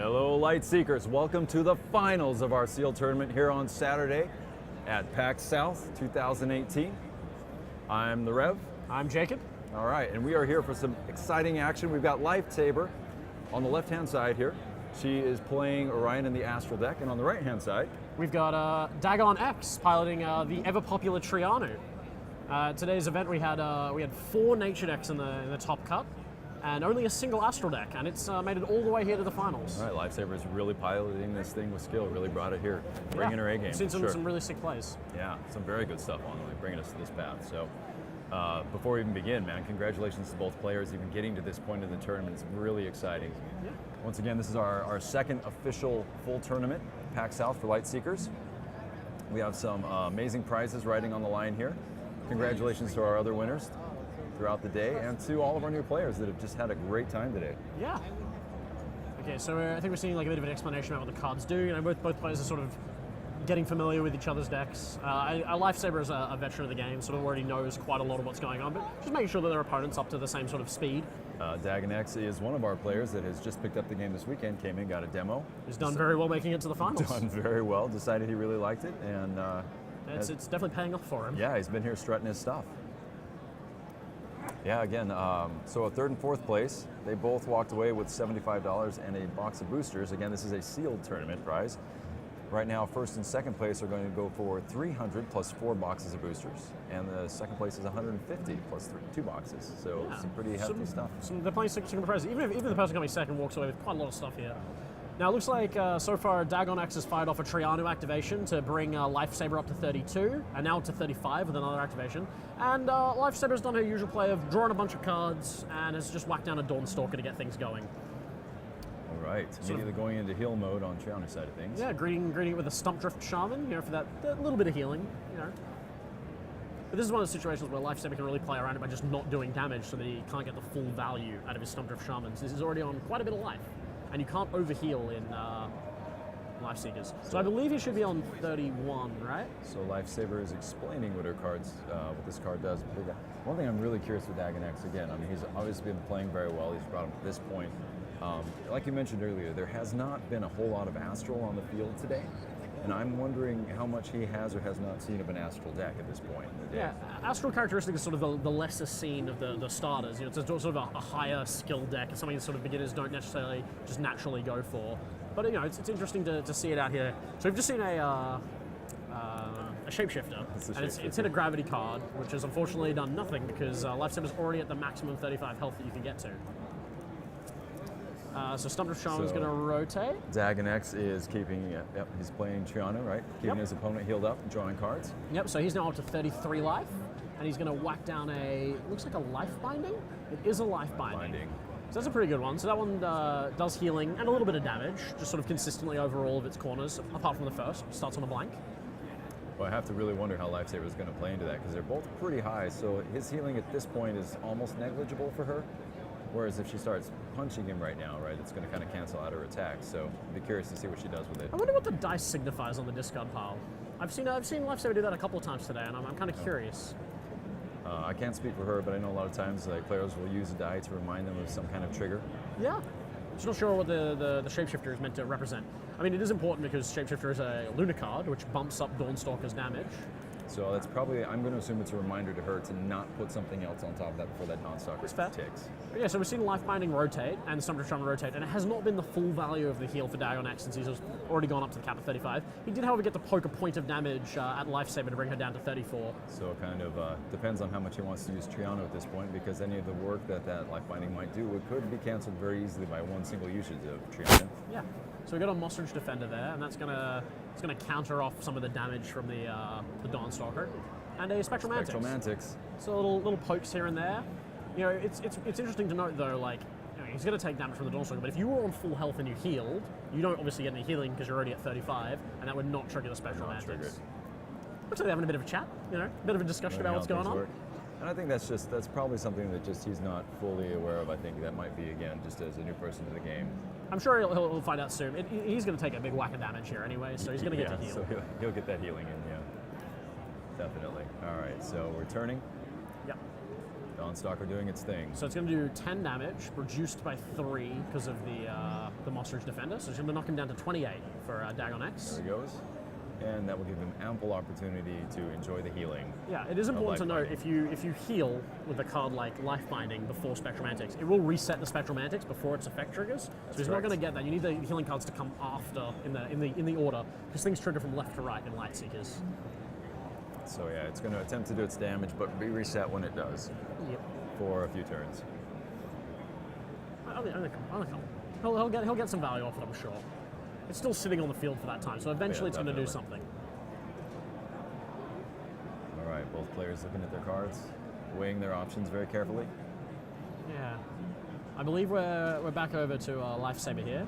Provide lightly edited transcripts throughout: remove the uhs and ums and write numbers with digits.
Hello, Lightseekers. Welcome to the finals of our SEAL tournament here on Saturday at PAX South 2018. I'm the Rev. I'm Jacob. All right, and we are here for some exciting action. We've got Lightsaber on the left-hand side here. She is playing Orion in the Astral deck, and on the right-hand side, We've got Dagon X piloting the ever-popular Triano. Today's event we had 4 nature decks in the top cut, and only a single Astral deck, and it's made it all the way here to the finals. all right, Lightsaber is really piloting this thing with skill. Really brought it here, bringing her A game. I've seen for some really sick plays. Yeah, some very good stuff on the way, bringing us to this path. So before we even begin, man, congratulations to both players. Even getting to this point in the tournament is really exciting. Yeah. Once again, this is our second official full tournament, PAX South for Lightseekers. We have some amazing prizes riding on the line here. Congratulations to our other winners throughout the day and to all of our new players that have just had a great time today. Yeah. Okay, so I think we're seeing like a bit of an explanation about what the cards do. You know, both players are sort of getting familiar with each other's decks. A Lightsaber is a veteran of the game, sort of already knows quite a lot of what's going on, but just making sure that their opponent's up to the same sort of speed. Dagon X is one of our players that has just picked up the game this weekend, came in, got a demo. He's done very well making it to the finals. Done very well, decided he really liked it, and It's definitely paying off for him. yeah, he's been here strutting his stuff. Yeah, again, so a third and fourth place, they both walked away with $75 and a box of boosters. Again, this is a sealed tournament prize. Right now, first and second place are going to go for $300 plus 4 boxes of boosters, and the second place is $150 plus 2 boxes. So Yeah. some pretty hefty stuff. They're playing single prizes. Even if the person coming second walks away with quite a lot of stuff here. Now, it looks like so far Dagon X has fired off a Triano activation to bring Lightsaber up to 32, and now to 35 with another activation. And Lightsaber's done her usual play of drawing a bunch of cards and has just whacked down a Dawnstalker to get things going. All right, immediately going into heal mode on Triana's side of things. Yeah, greeting it with a Stump Drift Shaman, you know, for that little bit of healing, you know. But this is one of the situations where Lightsaber can really play around it by just not doing damage so that he can't get the full value out of his Stump Drift Shamans. This is already on quite a bit of life, and you can't overheal in Lightseekers. So I believe he should be on 31, right? So Lightsaber is explaining what her cards, what this card does. One thing I'm really curious with Dagon X, again, I mean, he's obviously been playing very well. He's brought him to this point. Like you mentioned earlier, there has not been a whole lot of Astral on the field today, and I'm wondering how much he has or has not seen of an Astral deck at this point in the day. Yeah, Astral characteristic is sort of the lesser seen of the starters. You know, it's sort of a higher skill deck. It's something that sort of beginners don't necessarily just naturally go for. But you know, it's interesting to see it out here. So we've just seen a shapeshifter, and it's hit a gravity card, which has unfortunately done nothing because Lightsaber's already at the maximum 35 health that you can get to. So Stump Drift Shaman's going to rotate. Dagon X is keeping, yep, he's playing Triano, right? Keeping his opponent healed up, drawing cards. Yep, so he's now up to 33 life, and he's going to whack down looks like a life binding? It is a life binding. So that's a pretty good one. So that one does healing and a little bit of damage, just sort of consistently over all of its corners, apart from the first, starts on a blank. Well, I have to really wonder how Lightsaber is going to play into that, because they're both pretty high, so his healing at this point is almost negligible for her. Whereas if she starts punching him right now, right, it's going to kind of cancel out her attack. So I'd be curious to see what she does with it. I wonder what the dice signifies on the discard pile. I've seen Lightsaber do that a couple of times today, and I'm kind of curious. I can't speak for her, but I know a lot of times players will use a die to remind them of some kind of trigger. Yeah. I'm just not sure what the Shapeshifter is meant to represent. I mean, it is important because Shapeshifter is a Lunar card, which bumps up Dawnstalker's damage. So that's probably, I'm going to assume it's a reminder to her to not put something else on top of that before that Dawnstalker ticks. But yeah, so we've seen Life Binding rotate and Stump Drift Shaman rotate, and it has not been the full value of the heal for Dagon X since he's already gone up to the cap of 35. He did, however, get to poke a point of damage at Lightsaber to bring her down to 34. So it kind of depends on how much he wants to use Triano at this point, because any of the work that Life Binding might do could be canceled very easily by one single usage of Triano. Yeah. So we got a Mossage Defender there, and that's gonna counter off some of the damage from the Dawnstalker. And a Spectral Mantis. Spectral Mantis. So little pokes here and there. You know, it's interesting to note though, like, you know, he's going to take damage from the Dawnstalker, but if you were on full health and you healed, you don't obviously get any healing because you're already at 35, and that would not trigger the Spectral Mantis. Looks like they're having a bit of a chat, you know, a bit of a discussion about what's going on. And I think that's probably something that just he's not fully aware of. I think that might be, again, just as a new person to the game. I'm sure he'll find out soon. He's going to take a big whack of damage here anyway, so he's going to get to heal. So he'll get that healing in, yeah. Definitely. All right, so returning. Yep. Dawnstalker doing its thing. So it's going to do 10 damage, reduced by 3 because of the the Moss Ridge Defender. So she's going to knock him down to 28 for Dagon X. There he goes. And that will give him ample opportunity to enjoy the healing. Yeah, it is important to note if you heal with a card like Life Binding before Spectral Antics, it will reset the Spectral Antics before its effect triggers. So he's not going to get that. You need the healing cards to come after in the order, because things trigger from left to right in Lightseekers. So yeah, it's going to attempt to do its damage, but be reset when it does. Yep. For a few turns. He'll get some value off it, I'm sure. It's still sitting on the field for that time, so eventually it's going to do something. All right, both players looking at their cards, weighing their options very carefully. Yeah, I believe we're back over to Lifesaver here.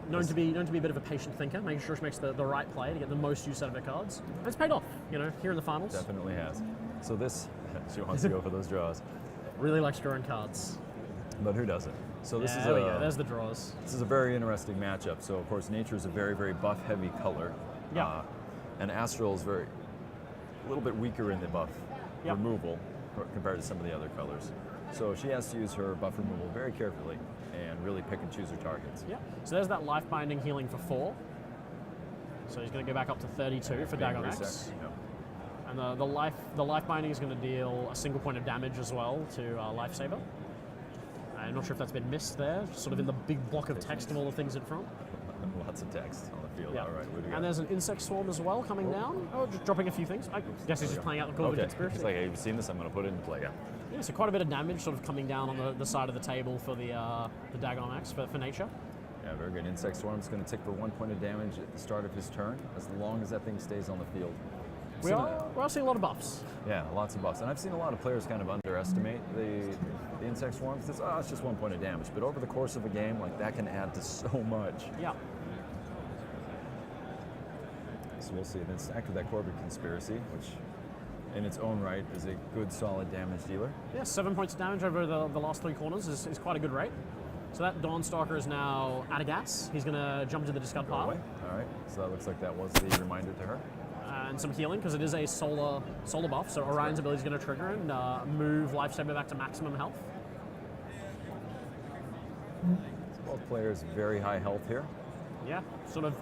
Known to be a bit of a patient thinker, making sure she makes the right play to get the most use out of her cards. And it's paid off, here in the finals. Definitely has. So this, she wants to go for those draws. Really likes drawing cards. But who doesn't? So this is there we go. There's the draws. This is a very interesting matchup. So of course, nature is a very, very buff-heavy color. Yeah. And Astral is a little bit weaker in the buff removal compared to some of the other colors. So she has to use her buff removal very carefully and really pick and choose her targets. Yeah. So there's that Life Binding healing for 4. So he's going to go back up to 32 for Dagon X. Yeah. And the life binding is going to deal a single point of damage as well to Lifesaver. I'm not sure if that's been missed there, sort of in the big block of text of all the things in front. Lots of text on the field. Yeah. All right, what do we got? And there's an insect swarm as well coming down. Oh, just dropping a few things. I guess he's just playing out the Corvid Conspiracy. It's like, hey, you've seen this, I'm going to put it in play. Yeah, so quite a bit of damage sort of coming down on the side of the table for the Dagon Axe for nature. Yeah, very good. Insect Swarm's going to tick for 1 point of damage at the start of his turn, as long as that thing stays on the field. We're all seeing a lot of buffs. Yeah, lots of buffs. And I've seen a lot of players kind of underestimate the Insect Swarms. It's just 1 point of damage. But over the course of a game, like, that can add to so much. Yeah. So we'll see. Then stacked with that Corvid Conspiracy, which in its own right is a good, solid damage dealer. Yeah, 7 points of damage over the last 3 corners is quite a good rate. So that Dawnstalker is now out of gas. He's going to jump into the discard pile. All right, so that looks like that was the reminder to her. And some healing, because it is a solar buff, so Orion's ability is going to trigger and move Lifesaver back to maximum health. Both players very high health here. Yeah, sort of,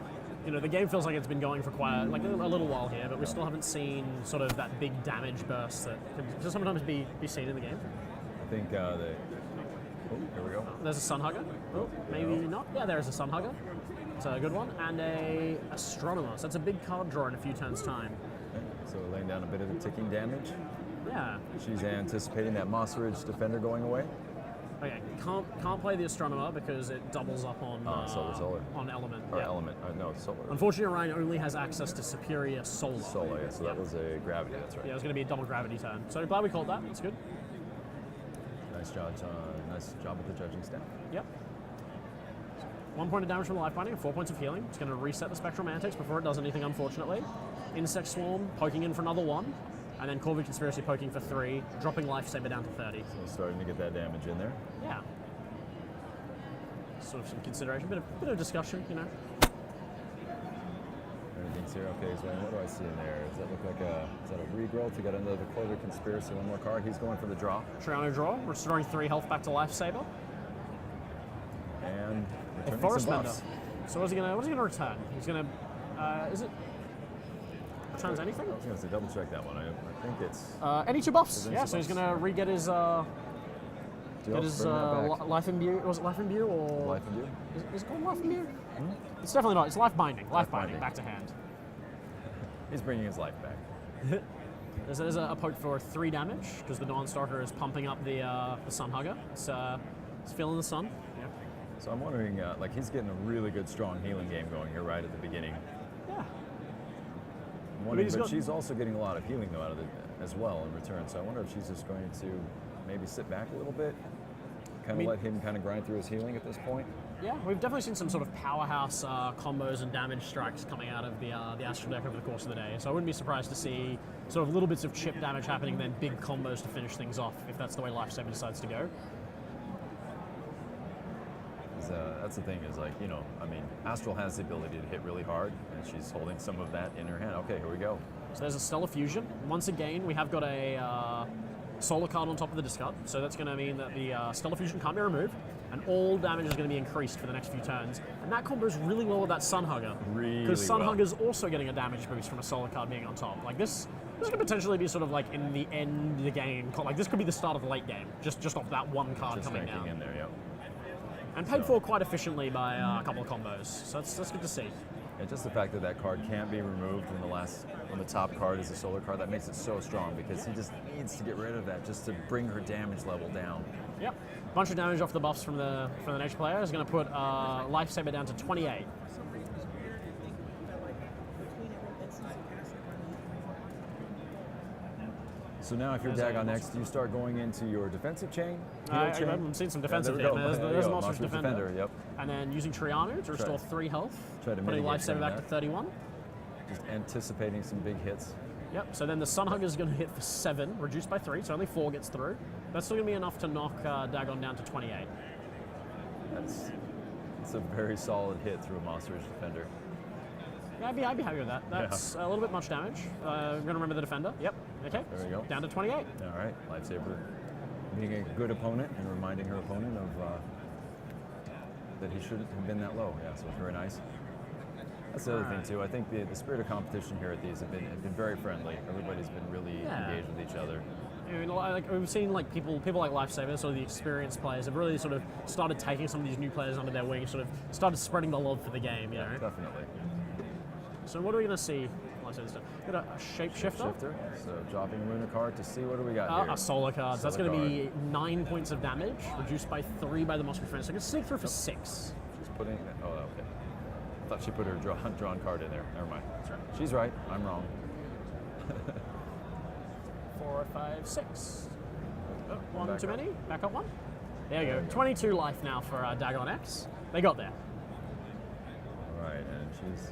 the game feels like it's been going for quite a little while here, but we still haven't seen sort of that big damage burst that can sometimes be seen in the game. I think here we go. There's a Sunhugger. Oh, maybe not. Yeah, there's a Sunhugger. It's a good one. And a Astronomer. So that's a big card draw in a few turns' time. Okay. So laying down a bit of the ticking damage. Yeah. She's anticipating that Moss Ridge Defender going away. Okay, can't play the Astronomer because it doubles up on solar. on Element. Or Element. No, Solar. Unfortunately, Orion only has access to Superior Solar. Solar, yeah. So that was a Gravity, that's right. Yeah, it was going to be a double Gravity turn. So glad we called that. That's good. Nice job with the judging staff. Yep. 1 point of damage from the Life Binding and 4 points of healing. It's going to reset the Spectral Mantics before it does anything, unfortunately. Insect Swarm poking in for another 1. And then Corvid Conspiracy poking for 3, dropping Lifesaver down to 30. So starting to get that damage in there. Yeah. Sort of some consideration, bit of discussion, Everything's here. Okay, so what do I see in there? Does that look like is that a regrowth to get into the Corvid Conspiracy? One more card. He's going for the draw. Triano draw, restoring 3 health back to Lifesaver. And A Forest Mender. So what's he gonna return? He's gonna is it returns anything? I was gonna say double check that one. I think it's any 2 buffs. Yeah, so he's gonna re-get his Life Imbue. Was it Life Imbue or Life Imbue? Is it called Life Imbue? Hmm? It's definitely not. It's Life Binding. Life Binding back to hand. He's bringing his life back. There's a poke for 3 damage because the Dawnstalker is pumping up the Sunhugger. It's feeling the sun. Yeah. So I'm wondering, he's getting a really good, strong healing game going here right at the beginning. Yeah. I'm wondering, but she's also getting a lot of healing though out of it as well in return. So I wonder if she's just going to maybe sit back a little bit, let him kind of grind through his healing at this point. Yeah, we've definitely seen some sort of powerhouse combos and damage strikes coming out of the Astral deck over the course of the day. So I wouldn't be surprised to see sort of little bits of chip damage happening, then big combos to finish things off if that's the way Lifesaver decides to go. That's the thing is Astral has the ability to hit really hard, and she's holding some of that in her hand. Okay, here we go. So there's a Stellar Fusion. Once again, we have got a Solar card on top of the discard, so that's going to mean that the Stellar Fusion can't be removed, and all damage is going to be increased for the next few turns. And that combos really well with that Sun Hugger. Really Because Sun well. Hugger's also getting a damage boost from a solar card being on top. Like this could potentially be sort of like in the end of the game. Like this could be the start of the late game, just off that one card Just coming thinking down. in there, yep. And paid for quite efficiently by a couple of combos. So that's good to see. And just the fact that that card can't be removed when the top card is a solar card, that makes it so strong because he just needs to get rid of that just to bring her damage level down. Yep. Bunch of damage off the buffs from the next player is going to put Lifesaver down to 28. So now if you're Dagon X, do you start going into your defensive chain? I've seen some defensive there we here. go. There's Yeah, Monstrous Defender. Yep. And then using Triano to restore 3 health, Try to putting mitigate Lifesaver some of back to that. 31. Just anticipating some big hits. Yep, so then the Sun Hugger is going to hit for 7, reduced by 3, so only 4 gets through. That's still going to be enough to knock Dagon down to 28. That's a very solid hit through a Monstrous Defender. Yeah, I'd be happy with that. That's a little bit much damage. I'm going to remember the Defender. Yep, okay. There we go. Down to 28. All right, Lightsaber being a good opponent and reminding her opponent of that he shouldn't have been that low. Yeah, so it's very nice. That's the other thing too. I think the spirit of competition here at these have been very friendly. Everybody's been really engaged with each other. I mean, like we've seen, like people like Lifesaver, sort of the experienced players, have really sort of started taking some of these new players under their wing, and sort of started spreading the love for the game. You know. Definitely. So what are we going to see? Lifesaver's done. Got a shapeshifter. So dropping a lunar card to see what do we got here. A solar card. So that's Solar going to be 9 points of damage, reduced by 3 by the Monstrous Defender. So I'm going to sneak through for 6. She's putting. Oh, okay. I thought she put her drawn card in there. Never mind. That's right. She's right. I'm wrong. 4, 5, 6. Oh, one Back too up. many. Back up 1. There you There go. we go. 22 life now for Dagon X. They got there. All right, and she's.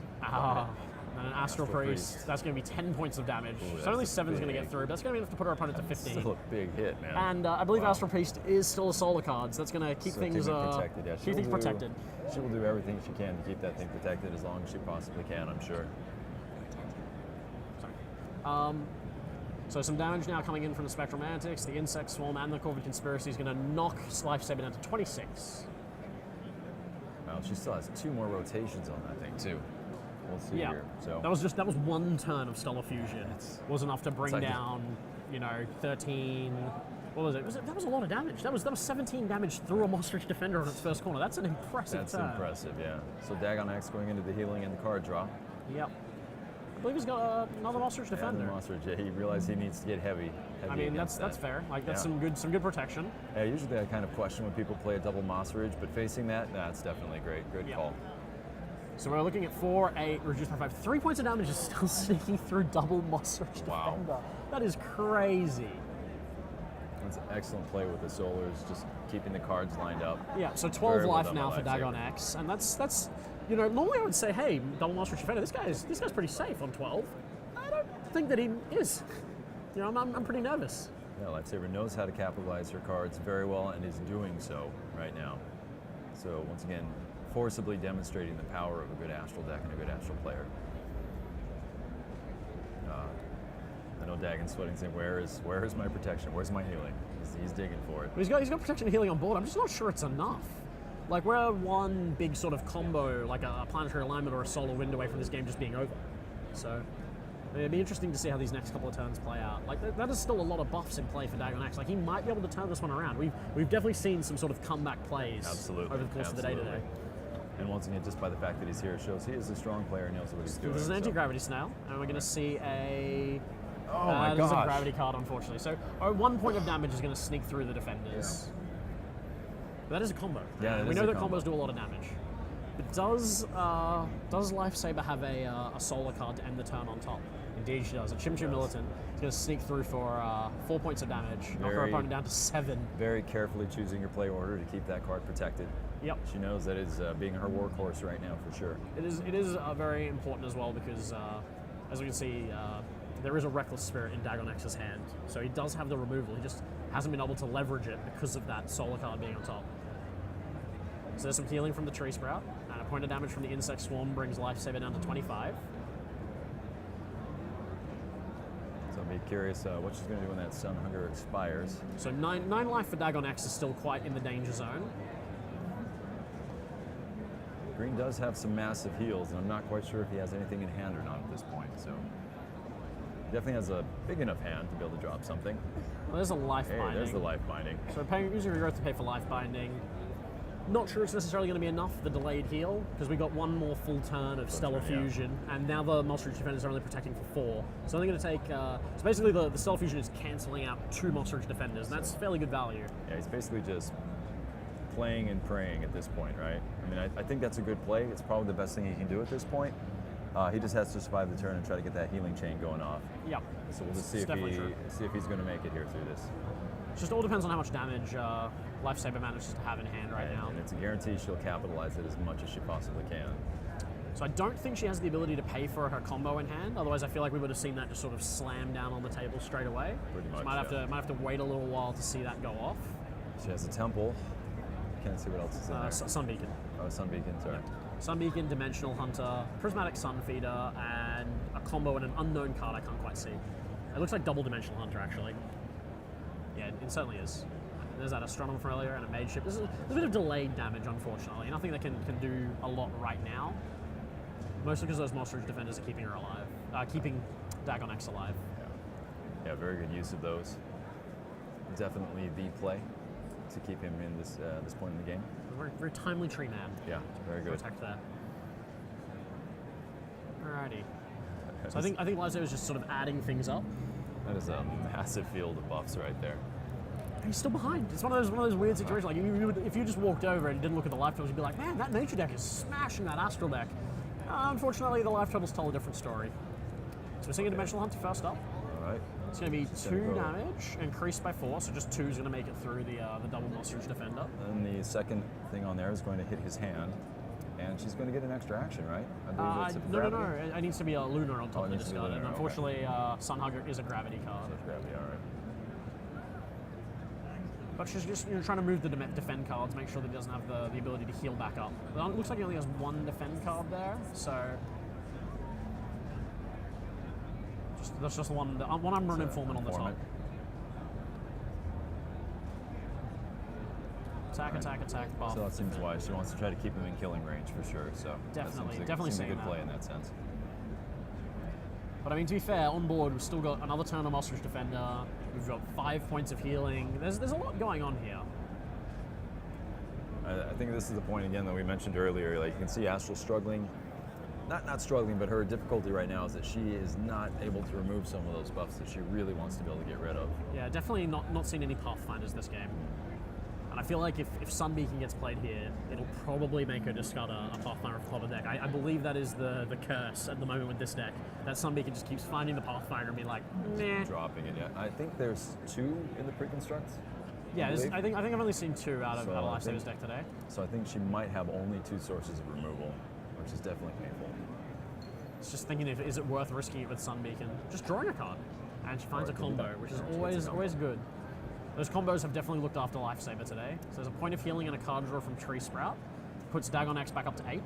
And an Astral Priest. That's going to be 10 points of damage. Ooh, so only that's a 7's going to big- get through, but that's going to be enough to put our opponent to 15. Still a big hit, man. And I believe Wow. Astral Priest is still a solar card, so that's going to keep So things protected. Yeah, keep things protected. She will do everything she can to keep that thing protected as long as she possibly can, I'm sure. So some damage now coming in from the Spectral Mantics, the Insect Swarm, and the Corvid Conspiracy is going to knock Lifesaver down to 26. Well, she still has 2 more rotations on that thing too. We'll see Yeah, here. So that was 1 turn of Stellar Fusion. Was enough to bring like- down, 13. What was it? That was a lot of damage. That was 17 damage through a Monstrous Defender on its first corner. That's an impressive that's turn. impressive, yeah. So Dagon X going into the healing and the card draw. Yep. I believe he's got another Monstrous And Defender. the monster, yeah, he realized he needs to get heavy. I mean, against that's that. fair. Like that's Yeah. some good protection. Yeah, usually I kind of question when people play a double Monsterage, but facing that, that's definitely great. Good Yeah. call. So we're looking at 4, 8, reduced by 5. 3 points of damage is still sneaking through double Monstrous Wow. Defender. That is crazy. That's an excellent play with the Solars, just keeping the cards lined up. Yeah, so 12 Very well life done now by for Dagon Lightsaber. X, and that's normally I would say, hey, double Monstrous Defender, this guy's pretty safe on 12. I don't think that he is. I'm pretty nervous. Yeah, Lightsaber knows how to capitalize her cards very well and is doing so right now. So once again, forcibly demonstrating the power of a good Astral deck and a good Astral player. I know Dagon's sweating, saying, "Where is my protection? Where's my healing?" He's digging for it. He's got protection and healing on board. I'm just not sure it's enough. Like we're one big sort of combo, like a planetary alignment or a solar wind away from this game just being over. So it'd be interesting to see how these next couple of turns play out. Like that is still a lot of buffs in play for Dagon X. Like he might be able to turn this one around. We've definitely seen some sort of comeback plays Absolutely. over the course of the day today. And once again, just by the fact that he's here, shows he is a strong player and knows what he's doing. This is an so- anti-gravity snail, and we're going to see a. Oh my This is a gosh. gravity card, unfortunately. So our 1 point of damage is going to sneak through the defenders. But that is a combo. Yeah, it we is know a that combo. combos do a lot of damage. But does Lifesaver have a solar card to end the turn on top? Indeed, she does. A Chim Chim Militant is going to sneak through for 4 points of damage, knock her Very- opponent down to 7. Very carefully choosing your play order to keep that card protected. Yep. She knows that is being her workhorse right now for sure. It is very important as well because, as we can see, there is a Reckless Spirit in Dagon X's hand. So he does have the removal. He just hasn't been able to leverage it because of that solar card being on top. So there's some healing from the Tree Sprout, and a point of damage from the Insect Swarm brings Lifesaver down to 25. So I'll be curious what she's going to do when that Sun Hunger expires. So 9 life for Dagon X is still quite in the danger zone. green does have some massive heals, and I'm not quite sure if he has anything in hand or not at this point. So definitely has a big enough hand to be able to drop something. Well, there's a life Hey, binding. there's the life binding. So using your growth to pay for life binding. Not sure it's necessarily going to be enough for the delayed heal, because we got one more full turn of Stellar turn, yeah. Fusion, and now the Monster Ridge Defenders are only protecting for 4. So they're going to take. So basically, the Stellar Fusion is cancelling out 2 Monster Ridge Defenders, and that's fairly good value. Yeah, he's basically just playing and praying at this point, right? I mean, I think that's a good play. It's probably the best thing he can do at this point. He just has to survive the turn and try to get that healing chain going off. Yeah. So we'll just see It's definitely true. if he's going to make it here through this. It just all depends on how much damage Lifesaver manages to have in hand right now. And it's a guarantee she'll capitalize it as much as she possibly can. So I don't think she has the ability to pay for her combo in hand. Otherwise, I feel like we would have seen that just sort of slam down on the table straight away. Pretty much, So might have to wait a little while to see that go off. She has a temple. Can't see what else is in there. Sun Beacon. Oh, Sun Beacon, sorry. Sun Beacon, Dimensional Hunter, Prismatic Sunfeeder, and a combo and an unknown card I can't quite see. It looks like double Dimensional Hunter, actually. Yeah, it certainly is. There's that Astronomer from earlier and a Mage Ship. There's a bit of delayed damage, unfortunately. Nothing that can do a lot right now. Mostly because those Monster Ridge Defenders are keeping her alive. Keeping Dagon X alive. Yeah, very good use of those. Definitely the play to keep him in this point in the game. Very, very timely tree man. Yeah, very good. Protect that. Alrighty. So I think Lizo is just sort of adding things up. That is a massive field of buffs right there. He's still behind. It's one of those weird situations. Like if you just walked over and didn't look at the life totals, you'd be like, man, that nature deck is smashing that astral deck. Unfortunately, the life totals tell a different story. So we're seeing a Dimensional Hunter first up. All right. It's going to be 2 damage, increased by 4, so just 2 is going to make it through the double Monster Ridge Defender. And the second thing on there is going to hit his hand, and she's going to get an extra action, right? I believe it's a gravity. No. It needs to be a Lunar on top of the needs to be discard. And Lunar, unfortunately, Sunhugger is a gravity card. So it's gravity, all right. But she's just trying to move the defend cards, make sure that he doesn't have the ability to heal back up. But it looks like he only has 1 defend card there, so that's just one Umbran Informant on the top. Attack, buff. So that seems wise. She wants to try to keep him in killing range for sure. So Definitely seems a seeing good that. play in that sense. But I mean, to be fair, on board we've still got another turn of Monster Ridge Defender. We've got 5 points of healing. There's a lot going on here. I think this is the point again that we mentioned earlier. Like you can see Astral struggling. Not struggling, but her difficulty right now is that she is not able to remove some of those buffs that she really wants to be able to get rid of. Yeah, definitely not seeing any Pathfinders this game. And I feel like if Sun Beacon gets played here, it'll probably make her discard a Pathfinder of Clobber deck. I believe that is the curse at the moment with this deck. That Sun Beacon just keeps finding the Pathfinder and be like, nah. Dropping it, yeah. I think there's 2 in the pre-constructs. Yeah, I think I've only seen 2 out of Lifesaver's deck today. So I think she might have only 2 sources of removal, which is definitely painful. It's just thinking, is it worth risking it with Sun Beacon? Just drawing a card, and she finds a combo, which is always good. Those combos have definitely looked after Lifesaver today. So there's a point of healing and a card draw from Tree Sprout. Puts Dagon X back up to 8.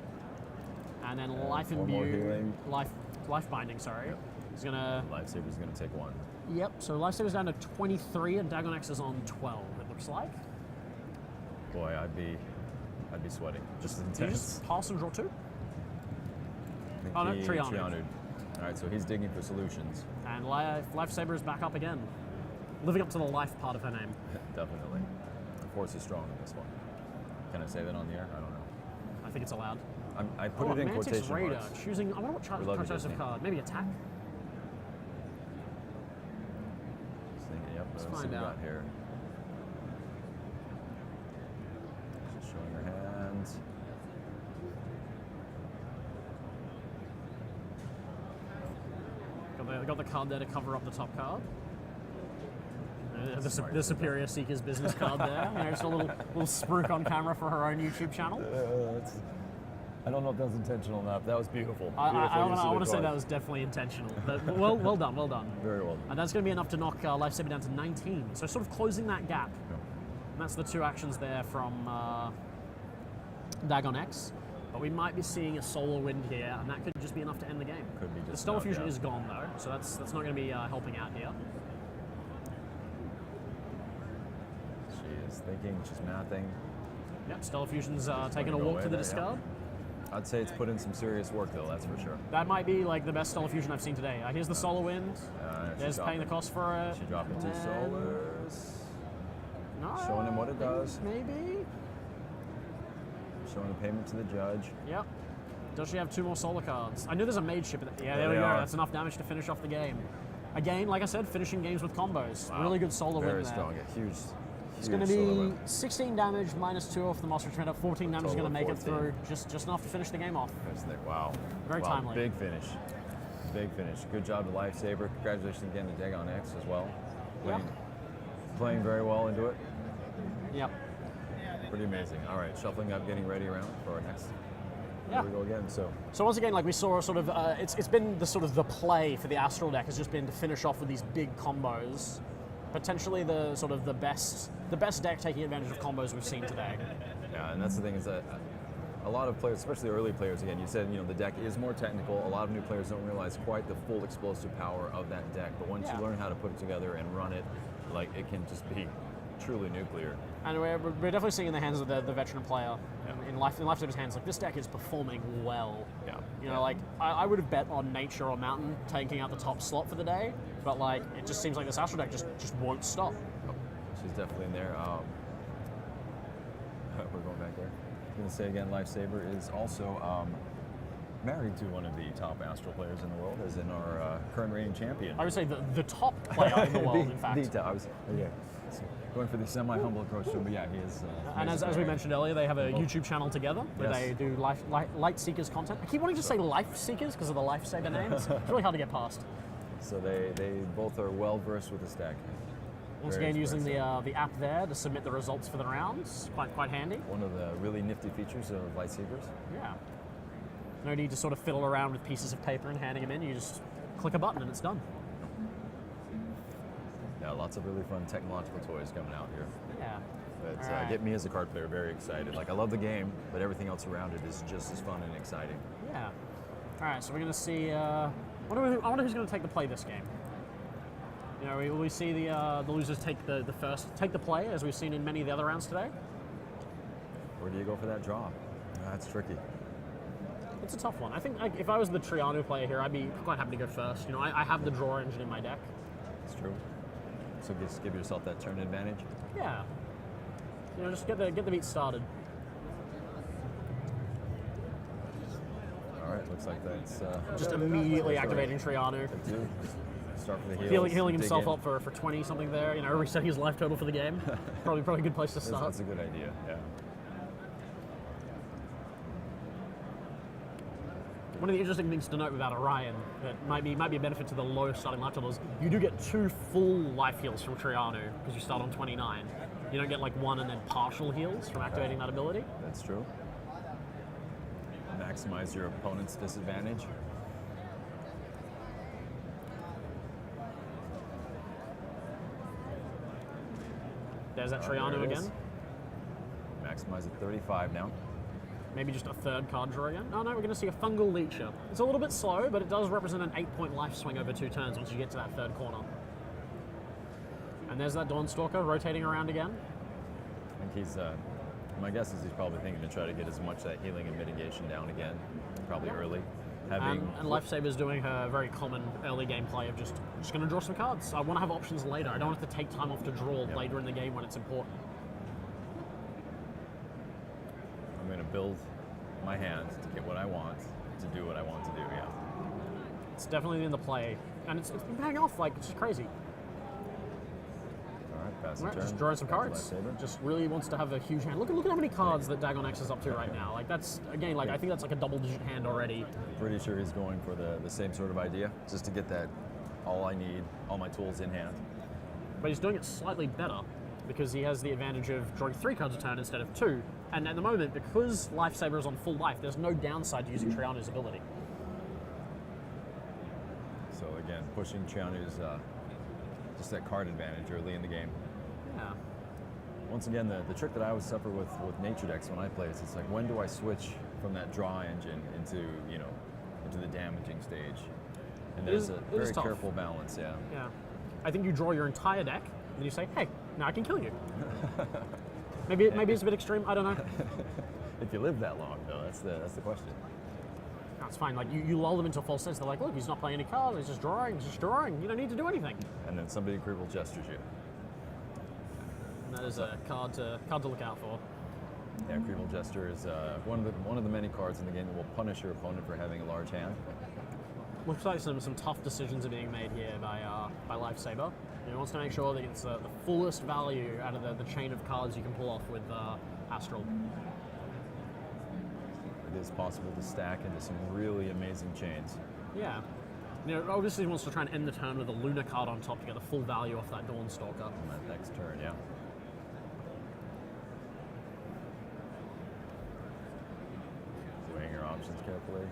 And then Life Imbue, Life Binding, sorry. Yep. Is gonna... Lifesaver's going to take 1. Yep, so Lifesaver's down to 23 and Dagon X is on 12, it looks like. Boy, I'd be sweating. Just Did you intense. just pass and draw 2? I think Oh no, he- Tree Honored. All right, so he's digging for solutions. And Lifesaver is back up again. Living up to the life part of her name. Definitely. The force is strong in this one. Can I say that on the air? I don't know. I think it's allowed. I put it in Mantic's quotation Raider, marks. choosing, I wonder what We love you, choice of Disney. card. Maybe attack? Just thinking, yep, Let's what else find have we out. got here? Just showing her hands. Got the card there to cover up the top card. Smart. The Superior Seekers business card there. Just a little spruik on camera for her own YouTube channel. I don't know if that was intentional enough. That was beautiful. I Beautiful use of want the to say card. that was definitely intentional. But well done. Very well done. And that's going to be enough to knock Lifesaver down to 19. So sort of closing that gap. Yeah. And that's the 2 actions there from Dagon X. But we might be seeing a Solar Wind here, and that could just be enough to end the game. Could be just The Stellar enough, Fusion yeah. is gone though, so that's not going to be helping out here. She is thinking, she's mathing. Yep, Stellar Fusion's Just taking a gonna go walk to away the there, yeah. discard. I'd say it's put in some serious work, though, that's for sure. That might be like the best Stellar Fusion I've seen today. Here's the Solar Wind. There's paying the cost for it. She dropped it 2 solars. No, Showing him what it does. Maybe. Showing the payment to the judge. Yep. Does she have 2 more solar cards? I know there's a mage ship. Yeah, there we go. That's enough damage to finish off the game. Again, like I said, finishing games with combos. Wow. Really good solar win there. Very strong. Yeah, huge. It's going to be 16 damage minus 2 off the monster trainer. 14 damage is going to make it through. Just enough to finish the game off. Wow. Very timely. Big finish. Big finish. Good job to Lightsaber. Congratulations again to Dagon X as well. Playing very well into it. Yep. Pretty amazing. All right, shuffling up, getting ready around for our next. Yeah. Here we go again. So once again, like we saw, sort of, it's been the sort of the play for the Astral deck has just been to finish off with these big combos. Potentially the sort of the best deck taking advantage of combos we've seen today. Yeah, and that's the thing is that a lot of players, especially early players, again, you said the deck is more technical. A lot of new players don't realize quite the full explosive power of that deck. But once you learn how to put it together and run it, like it can just be truly nuclear. And we're definitely seeing in the hands of the veteran player, in Lifesaver's hands, like this deck is performing well. Yeah. Like I would have bet on Nature or Mountain taking out the top slot for the day, but like it just seems like this Astral deck just won't stop. She's definitely in there. We're going back there. I'm going to say again, Lifesaver is also married to one of the top Astral players in the world, as in our current reigning champion. I would say the top player in the world, in fact. Going for the semi-humble approach to him, but yeah, he is. And as we mentioned earlier, they have a YouTube channel together where they do Lightseekers content. I keep wanting to say Lifeseekers because of the Lifesaver name. It's really hard to get past. So they both are well versed with this deck. Once again, using the app there to submit the results for the rounds, quite handy. One of the really nifty features of Lightseekers. Yeah. No need to sort of fiddle around with pieces of paper and handing them in. You just click a button and it's done. Yeah, lots of really fun technological toys coming out here. Yeah. But get me as a card player very excited. Like I love the game, but everything else around it is just as fun and exciting. Yeah. All right, so we're going to see. I wonder who's going to take the play this game. Will we see the losers take take the play as we've seen in many of the other rounds today? Where do you go for that draw? That's tricky. It's a tough one. I think if I was the Triano player here, I'd be quite happy to go first. I have the draw engine in my deck. It's true. So just give yourself that turn advantage. Yeah. Just get the beat started. All right, looks like that's just immediately activating Triano. Start for the heals. Healing himself up for 20 something there. Resetting his life total for the game. Probably a good place to start. That's a good idea. Yeah. One of the interesting things to note about Orion that might be a benefit to the low starting life total is you do get 2 full life heals from Triano because you start on 29. You don't get like 1 and then partial heals from activating that ability. That's true. Maximize your opponent's disadvantage. There's that Triano again. Maximize at 35 now. Maybe just a third card draw again. Oh no, we're going to see a Fungal Leecher. It's a little bit slow, but it does represent an 8-point life swing over 2 turns once you get to that third corner. And there's that Dawnstalker rotating around again. I think my guess is he's probably thinking to try to get as much of that healing and mitigation down again, probably early. And Lifesaver's doing her very common early game play of just going to draw some cards. I want to have options later. I don't want to take time off to draw later in the game when it's important. I'm going to build my hand to get what I want, to do what I want to do, yeah. It's definitely in the play. And it's been paying off, like, it's just crazy. All right, pass the turn. Just drawing some cards. Just really wants to have a huge hand. Look at how many cards that Dagon X is up to right now. Like, that's, again, like, I think that's like a double-digit hand already. Pretty sure he's going for the same sort of idea, just to get that all I need, all my tools in hand. But he's doing it slightly better because he has the advantage of drawing 3 cards a turn instead of 2. And at the moment, because Lifesaver is on full life, there's no downside to using Triano's ability. So again, pushing Triano's just that card advantage early in the game. Yeah. Once again, the trick that I always suffer with nature decks when I play is it's like, when do I switch from that draw engine into the damaging stage? And there's a very careful balance, yeah. Yeah. I think you draw your entire deck, and then you say, hey, now I can kill you. Maybe it's a bit extreme, I don't know. If you live that long, though, that's the question. That's fine. Like you lull them into a false sense. They're like, look, he's not playing any cards. He's just drawing. He's just drawing. You don't need to do anything. And then somebody critical gestures you. And that is a card to look out for. Yeah, critical gesture is one of the many cards in the game that will punish your opponent for having a large hand. Looks like some tough decisions are being made here by Lightsaber. He wants to make sure that it's the fullest value out of the chain of cards you can pull off with Astral. It is possible to stack into some really amazing chains. Yeah. Obviously he wants to try and end the turn with a Lunar card on top to get the full value off that Dawnstalker. On that next turn, yeah. Weighing your options carefully.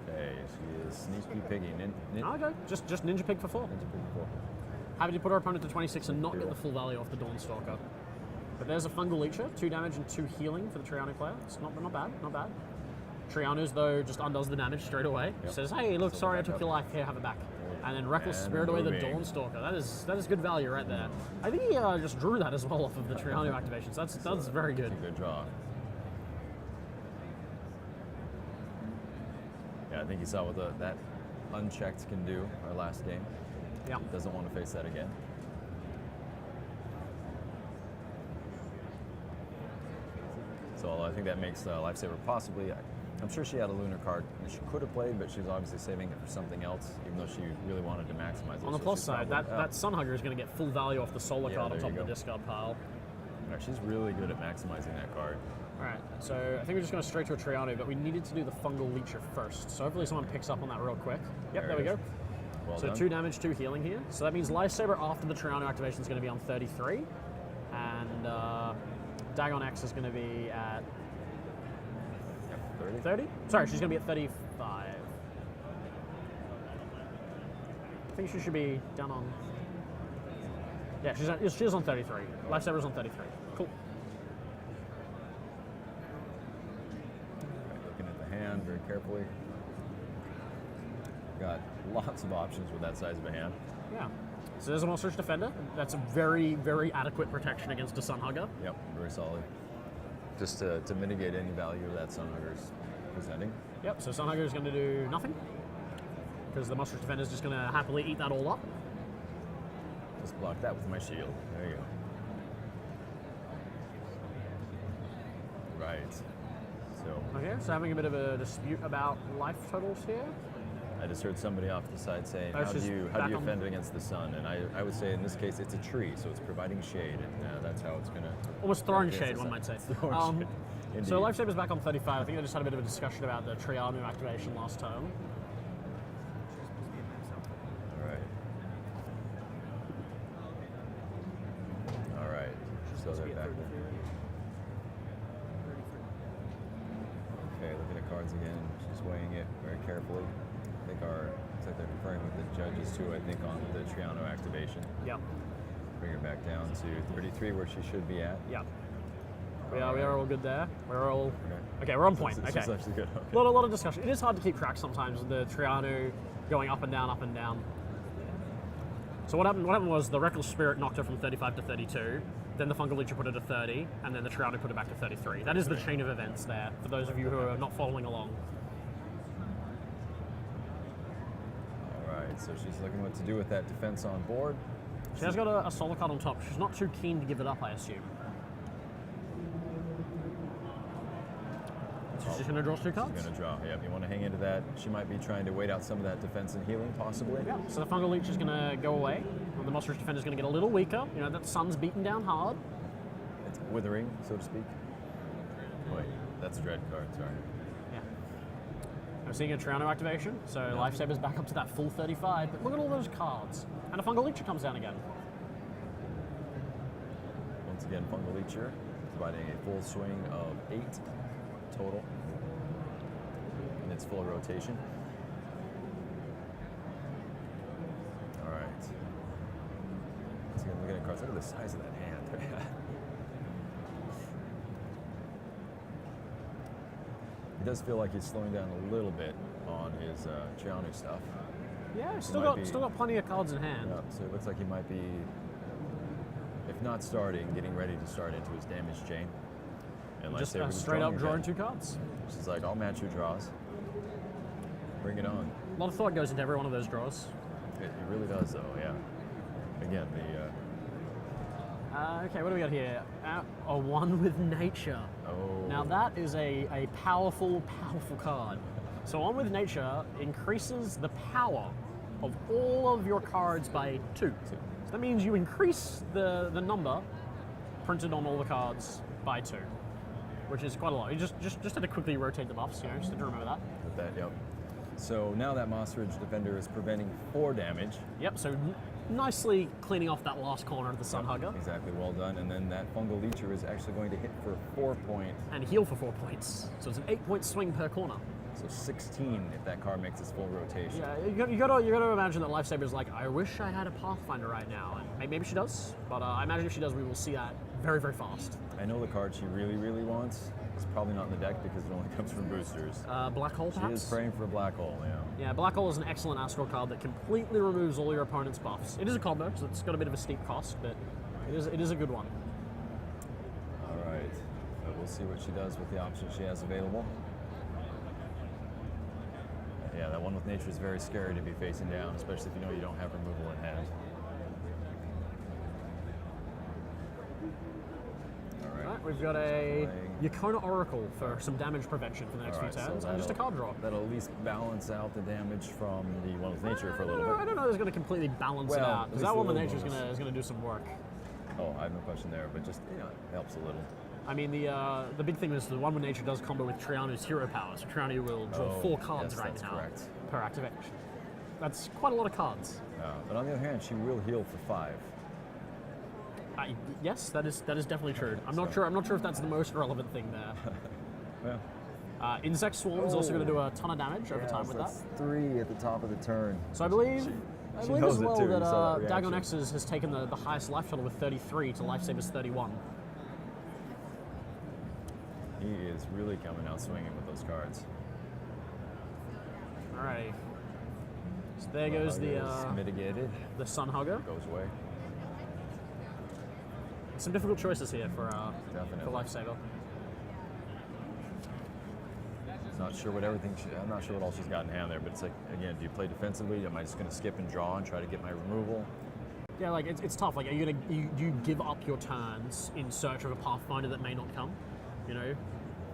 Okay, she is Sneaky Piggy. Okay, just Ninja Pig for 4. Ninja Pig for 4. Happy to put our opponent to 26 and not get the full value off the Dawnstalker. But there's a Fungal Leecher, 2 damage and 2 healing for the Triano player. It's not bad, not bad. Triano's, though, just undoes the damage straight away. Yep. Says, hey, look, sorry I took your life. Here, have it back. And then Reckless Spirit away the Dawnstalker. That is good value right there. I think he just drew that as well off of the Triano activations. That's very good. That's a good draw. Yeah, I think you saw what that unchecked can do our last game. Yeah. Doesn't want to face that again. So I think that makes Lifesaver possibly. I'm sure she had a Lunar card that she could have played, but she was obviously saving it for something else, even though she really wanted to maximize it. On the plus side, that Sunhugger is going to get full value off the Solar card on top of the discard pile. Yeah, she's really good at maximizing that card. Alright, so I think we're just going straight to a Triano, but we needed to do the Fungal Leecher first. So hopefully someone picks up on that real quick. Yep, there we go. Well so done. 2 damage, 2 healing here. So that means Lifesaver after the Triano activation is going to be on 33. And Dagon X is going to be at 30? Sorry, she's going to be at 35. I think she should be down on... Yeah, she's on 33. Lifesaver's on 33. Cool. Looking at the hand very carefully. Got lots of options with that size of a hand. Yeah. So there's a Monstrous Defender. That's a very, very adequate protection against a Sunhugger. Yep, very solid. Just to mitigate any value that Sunhugger's presenting. Yep, so Sunhugger is going to do nothing, because the Monstrous Defender is just going to happily eat that all up. Just block that with my shield. There you go. Right. So. Okay, so having a bit of a dispute about life totals here. I just heard somebody off the side saying, how do you defend against the sun? And I would say in this case it's a tree, so it's providing shade, and that's how it's going to... Almost throwing shade, one might say. Shade. So Lifesaver's back on 35. I think I just had a bit of a discussion about the Triano activation last turn. All right. So they're back there. Okay, looking at cards again. She's weighing it very carefully. I think looks like they're conferring with the judges too, I think, on the Triano activation. Yep. Bring her back down to 33 where she should be at. Yep. We are all good there. We're all... Okay, we're on point. It's okay. actually good. Okay. A lot of discussion. It is hard to keep track sometimes with the Triano going up and down, up and down. So what happened was the Reckless Spirit knocked her from 35 to 32, then the Fungal Leecher put her to 30, and then the Triano put her back to 33. That is the chain of events there, for those of you who are not following along. All right, so she's looking what to do with that defense on board. She has got a Solar card on top. She's not too keen to give it up, I assume. So she's going to draw 2 cards? She's going to draw. Yep, you want to hang into that. She might be trying to wait out some of that defense and healing, possibly. Yeah, so the Fungal Leech is going to go away, and the Monstrous Defender is going to get a little weaker. You know, that sun's beaten down hard. It's withering, so to speak. Wait, that's a dread card, sorry. Yeah. I'm seeing a Triano activation, so Lifesaver's back up to that full 35, but look at all those cards. And a Fungal Leecher comes down again. Once again, Fungal Leecher providing a full swing of 8 total in its full rotation. All right. Once again, looking at cards. Look at the size of that hand. It does feel like he's slowing down a little bit on his Triano stuff. Yeah, still got plenty of cards in hand. Yeah, so it looks like he might be, if not starting, getting ready to start into his damage chain. And Just Lightsaber straight up drawing again. 2 cards. She's like, I'll match your draws. Bring it on. A lot of thought goes into every one of those draws. It really does, though. Yeah. Again, Okay, what do we got here? A 1 with nature. oh. Now that is a powerful, powerful card. So 1 with nature increases the power of all of your cards by 2. So that means you increase the number printed on all the cards by 2, which is quite a lot. You just had to quickly rotate the buffs, you know, just to remember that. With that, yep. So now that Moss Ridge Defender is preventing 4 damage. Yep, so nicely cleaning off that last corner of the Sun Hugger. Exactly, well done. And then that Fungal Leecher is actually going to hit for 4 points. And heal for 4 points. So it's an 8-point swing per corner. So 16 if that card makes its full rotation. Yeah, you gotta imagine that Lifesaber's like, I wish I had a Pathfinder right now. And maybe she does, but I imagine if she does, we will see that very, very fast. I know the card she really, really wants is probably not in the deck because it only comes from boosters. Black Hole, She perhaps? is praying for a black hole, yeah. Yeah, Black Hole is an excellent Astral card that completely removes all your opponent's buffs. It is a combo, so it's got a bit of a steep cost, but it is a good one. All right, so we'll see what she does with the options she has available. Yeah, that 1 with nature is very scary to be facing down, especially if you know you don't have removal in hand. All right. Right, we've got a Yokona Oracle for some damage prevention for the next All right, few so turns, and just a card draw. That'll at least balance out the damage from the 1 with nature for a little I bit. don't know if it's going to completely balance it Well, out, at because least that a one with little nature bonus. is going to do some work. Oh, I have no question there, but just, you know, it helps a little. I mean, the big thing is the 1 with nature does combo with Trianu's hero power, so Trianu will draw Oh, 4 cards yes, right that's now correct. per activation. That's quite a lot of cards. But on the other hand, she will heal for 5. Yes, that is definitely true. I'm not sure if that's the most relevant thing there. Yeah. Insect Swarm is also going to do a ton of damage over time with that. That's 3 at the top of the turn. So I believe She as knows it well too, that you saw that Dagon reaction. X's has taken the highest life total with 33 to Lifesaber's 31. He is really coming out swinging with those cards. Alrighty. So there goes Hugger is mitigated. the Sun Hugger. Goes away. Some difficult choices here for Definitely. Lifesaber. Not sure what I'm not sure what all she's got in hand there, but it's like, again, do you play defensively? Am I just going to skip and draw and try to get my removal? Yeah, like it's tough. Like, do you give up your turns in search of a Pathfinder that may not come? You know,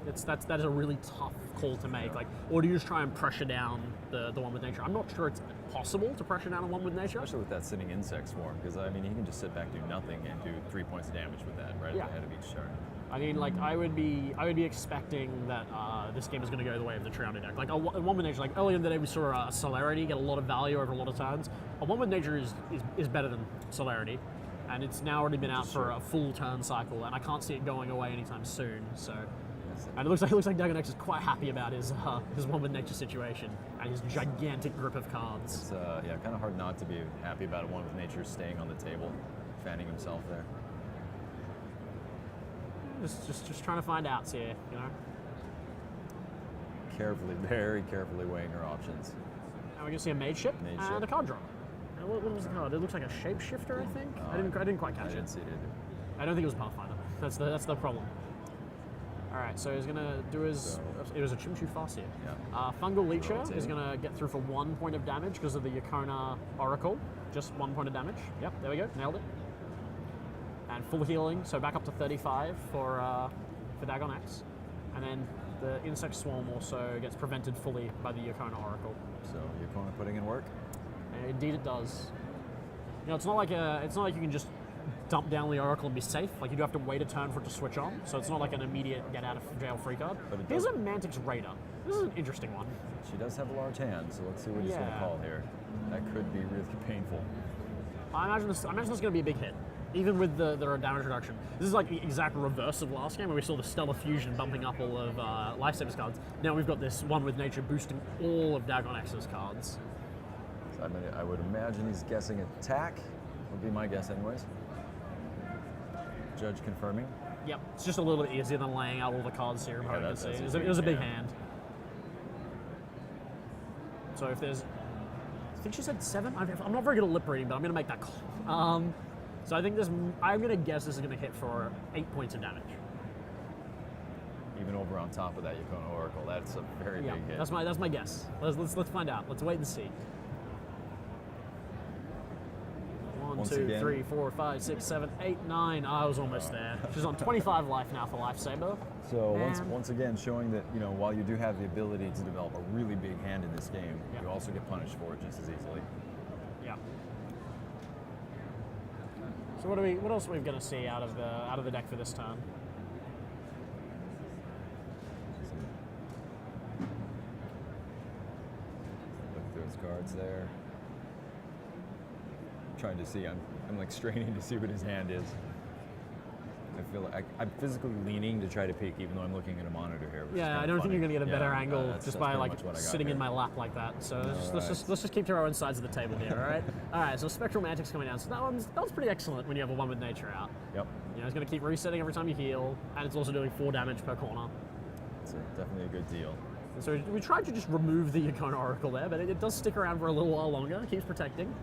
that is a really tough call to make. Like, or do you just try and pressure down the 1 with nature? I'm not sure it's possible to pressure down a 1 with nature. Especially with that sitting insect swarm, because I mean, he can just sit back, do nothing, and do 3 points of damage with that right Yeah. at the head of each turn. I mean, like, I would be expecting that this game is going to go the way of the Triana deck. Like, a 1 with nature, like earlier in the day we saw Celerity get a lot of value over a lot of turns. A 1 with nature is better than Celerity, and it's now already been out for a full turn cycle, and I can't see it going away anytime soon. So, and it looks like Dagon X is quite happy about his 1 with nature situation and his gigantic grip of cards. It's kind of hard not to be happy about a 1 with nature staying on the table, fanning himself there. Just trying to find outs here, you know. Carefully, very carefully weighing her options. And we're gonna see a mage ship Mage and ship. a card draw. And what was the card? It looks like a shapeshifter, I think. I didn't quite catch I it. didn't see it either. I don't think it was Pathfinder. That's the problem. All right, so he's gonna do his. It was a Chimchu Farseer. Yeah. Fungal Leecher Rotate. is gonna get through for 1 point of damage because of the Yokona Oracle. Just 1 point of damage. Yep, there we go, nailed it. And full healing, so back up to 35 for Dagon X. And then the Insect Swarm also gets prevented fully by the Yokona Oracle. So Yokona putting in work. And indeed, it does. You know, it's not like you can just dump down the Oracle and be safe. Like, you do have to wait a turn for it to switch on. So it's not like an immediate get out of jail free card. But it Here's does- a Mantic's Raider. This is an interesting one. She does have a large hand, so let's see what he's going to Yeah. call here. That could be really painful. I imagine this is going to be a big hit, even with the damage reduction. This is like the exact reverse of last game, where we saw the Stellar Fusion bumping up all of Lifesaver's cards. Now we've got this 1 with nature boosting all of Dagon X's cards. So I would imagine he's guessing attack, would be my guess anyways. Judge confirming. Yep, it's just a little bit easier than laying out all the cards here. Yeah, You can see. that's It was a big yeah. hand. So if there's, I think she said 7. I'm not very good at lip reading, but I'm going to make that call. So I think I'm going to guess this is going to hit for 8 points of damage. even over on top of that Yukon Oracle. That's a very Yeah, big hit. that's my guess. Let's find out. Let's wait and see. 1, Once 2, again. 3, 4, 5, 6, 7, 8, 9. I was almost there. She's on 25 life now for Lightsaber. So Man. once again, showing that while you do have the ability to develop a really big hand in this game, Yeah. you also get punished for it just as easily. Yeah. So what else are we going to see out of the deck for this turn? Look through his cards there. Trying to see. I'm like straining to see what his hand is. I feel like I'm physically leaning to try to peek, even though I'm looking at a monitor here. Which is Yeah, kinda I don't think funny. you're going to get a better Yeah, angle that's just by pretty like much what I got sitting here. in my lap like that. So let's right. just keep to our own sides of the table here, all right? All right. So Spectral Mantic's coming down. So that was pretty excellent when you have a one with nature out. Yep. It's going to keep resetting every time you heal, and it's also doing 4 damage per corner. It's definitely a good deal. And so we tried to just remove the Yukon Oracle there, but it does stick around for a little while longer. It keeps protecting.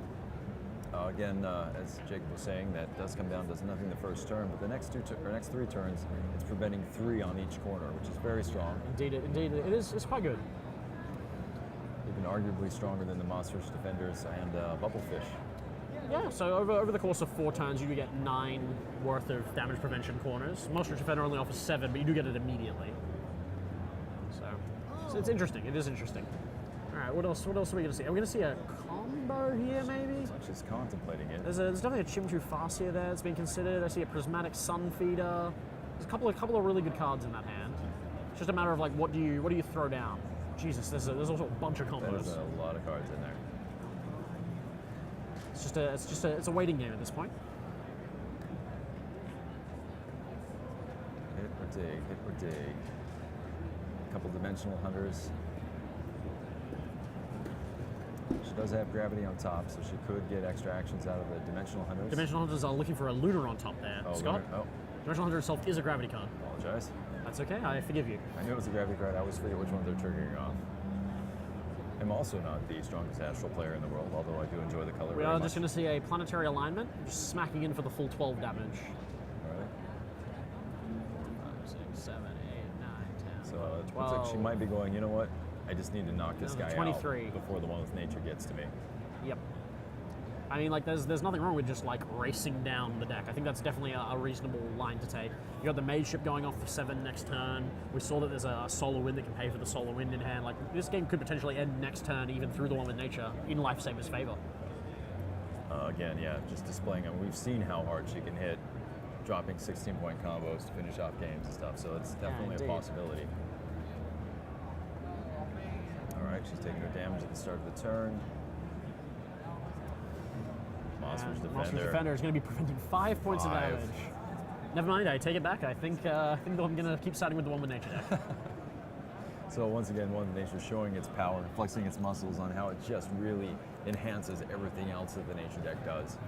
Again, as Jacob was saying, that does come down, does nothing the first turn, but the next 3 turns, it's preventing 3 on each corner, which is very strong. Indeed, it is. It's quite good. Even arguably stronger than the Monstrous Defenders and Bubblefish. Yeah, so over the course of 4 turns, you do get 9 worth of damage prevention corners. Monstrous Defender only offers 7, but you do get it immediately. So it's interesting. It is interesting. All right, what else are we going to see? Are we going to see a combo here, maybe? I'm just contemplating it. There's definitely a Chimchu Farseer there that's being considered. I see a Prismatic Sun Feeder. There's a couple of really good cards in that hand. It's just a matter of like, what do you throw down? Jesus, there's also a bunch of combos. There's a lot of cards in there. It's a waiting game at this point. Hit or dig. A couple Dimensional Hunters. She does have gravity on top, so she could get extra actions out of the Dimensional Hunters. Dimensional Hunters are looking for a Lunar on top there, Oh, Scott. Lunar- Dimensional Hunter itself is a gravity card. Apologize. That's okay, I forgive you. I knew it was a gravity card. I always forget which ones they're triggering off. I'm also not the strongest astral player in the world, although I do enjoy the color We very are much. just going to see a planetary alignment, just smacking in for the full 12 damage. All right. 5, 6, 7, 8, 9, 10, So 11, it looks 12. like she might be going, you know what? I just need to knock this Down to guy 23. out before the one with nature gets to me. Yep. I mean, like, there's nothing wrong with just like racing down the deck. I think that's definitely a reasonable line to take. You got the Mage Ship going off for 7 next turn. We saw that there's a Solar Wind that can pay for the Solar Wind in hand. Like, this game could potentially end next turn, even through the one with nature, in Lifesaver's favor. Again, yeah, just displaying it. We've seen how hard she can hit, dropping 16-point combos to finish off games and stuff. So it's definitely a indeed. possibility. All right, she's taking her damage at the start of the turn. Monstrous Monstrous Defender is going to be preventing 5 points of 5. damage. Never mind, I take it back. I think I'm going to keep siding with the one with nature deck. So once again, one with nature showing its power, flexing its muscles on how it just really enhances everything else that the nature deck does.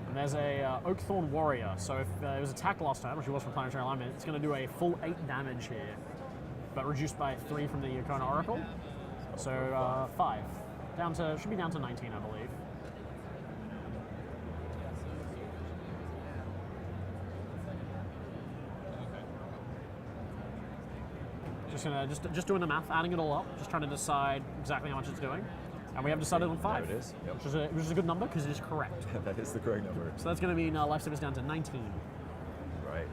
And there's a Oakthorn Warrior. So if it was attacked last time, which it was from Planetary Alignment, it's going to do a full 8 damage here, but reduced by 3 from the Yukon Oracle. So 5. Should be down to 19, I believe. Just doing the math, adding it all up, just trying to decide exactly how much it's doing. And we have decided on 5. There it is. Yep. Which is a good number because it is correct. That is the correct number. So that's going to mean Lifesaver's down to 19. Right.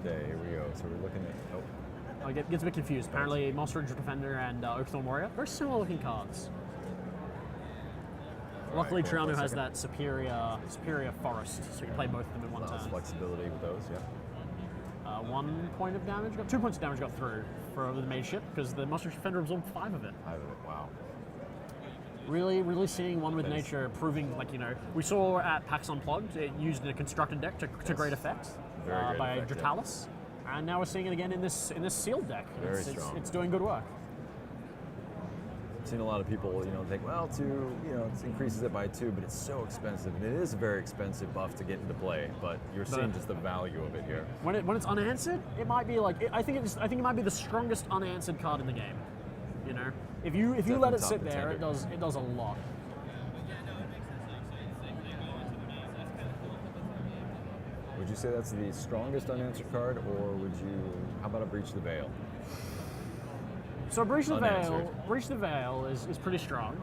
Okay, here we go. So we're looking at. Oh, I gets a bit confused. Apparently, Monster Defender and Oakthorn Warrior, very similar looking cards. Luckily, hold on Triano a has second. that superior forest, so you can play both of them in one allows turn. flexibility with those. Yeah. 1 point of damage, 2 points of damage got through for the Mage Ship because the Monster Defender absorbed 5 of it. 5 of it. Wow. Really seeing one with That is- nature proving, like, we saw at PAX Unplugged, it used in a constructed deck to great effect Very great by effect, yeah. Dratalis. And now we're seeing it again in this sealed deck. Very It's strong. it's doing good work. I've seen a lot of people, think, well, 2, it increases it by 2, but it's so expensive, and it is a very expensive buff to get into play. But you're seeing just the value of it here. When it's unanswered, it might be like I think it might be the strongest unanswered card in the game. If you let Definitely it top sit there, contender. it does a lot. you say that's the strongest unanswered card, or would you? How about a Breach the Veil? So Breach the Unanswered. Veil is pretty strong,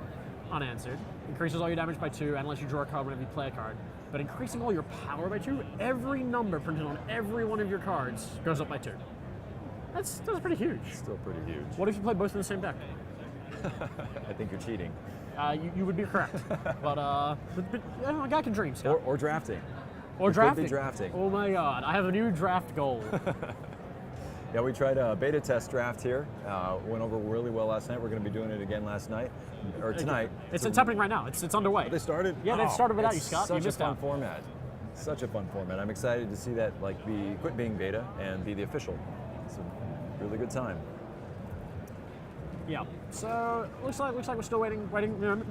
unanswered. Increases all your damage by 2 and lets you draw a card whenever you play a card. But increasing all your power by 2, every number printed on every one of your cards goes up by 2. That's pretty huge. Still pretty huge. What if you play both in the same deck? I think you're cheating. You would be correct. but a guy can dream, Scott. Or drafting. Or You drafting. Could be drafting. Oh my god, I have a new draft goal. Yeah, we tried a beta test draft here. Went over really well last night. We're going to be doing it again tonight. It's happening right now. It's underway. They started? Yeah, they've started without you, it's Scott. You Such a missed fun out. format. Such a fun format. I'm excited to see that quit being beta and be the official. It's a really good time. Yeah. So looks like we're still waiting.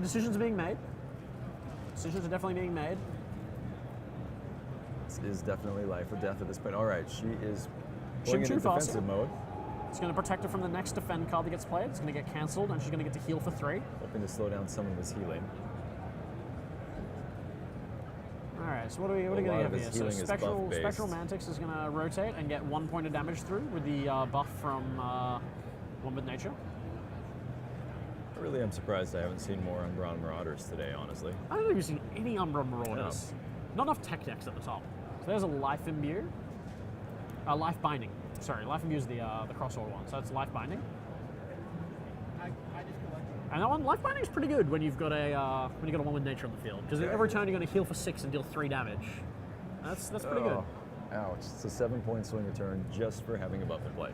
Decisions are being made. Decisions are definitely being made. This is definitely life or death at this point. All right, she is going into Chim-Chim defensive mode, It's going to protect her from the next defend card that gets played. It's going to get cancelled, and she's going to get to heal for 3. hoping to slow down some of his healing. All right. So what are we A going lot to of get his here? So healing is buff-based. Spectral Mantics is going to rotate and get 1 point of damage through with the buff from One with Nature. I really am surprised I haven't seen more Umbron Marauders today, honestly. I don't think we've seen any Umbra Marauders. Not enough tech decks at the top. So there's a Life Imbue. Life Binding. Sorry, Life Imbue is the crossover one. So it's Life Binding. And that one, Life Binding is pretty good when you've got a One with Nature on the field, because every turn you're going to heal for 6 and deal 3 damage. That's pretty good. Ouch! It's a 7-point swing return just for having a buff in play.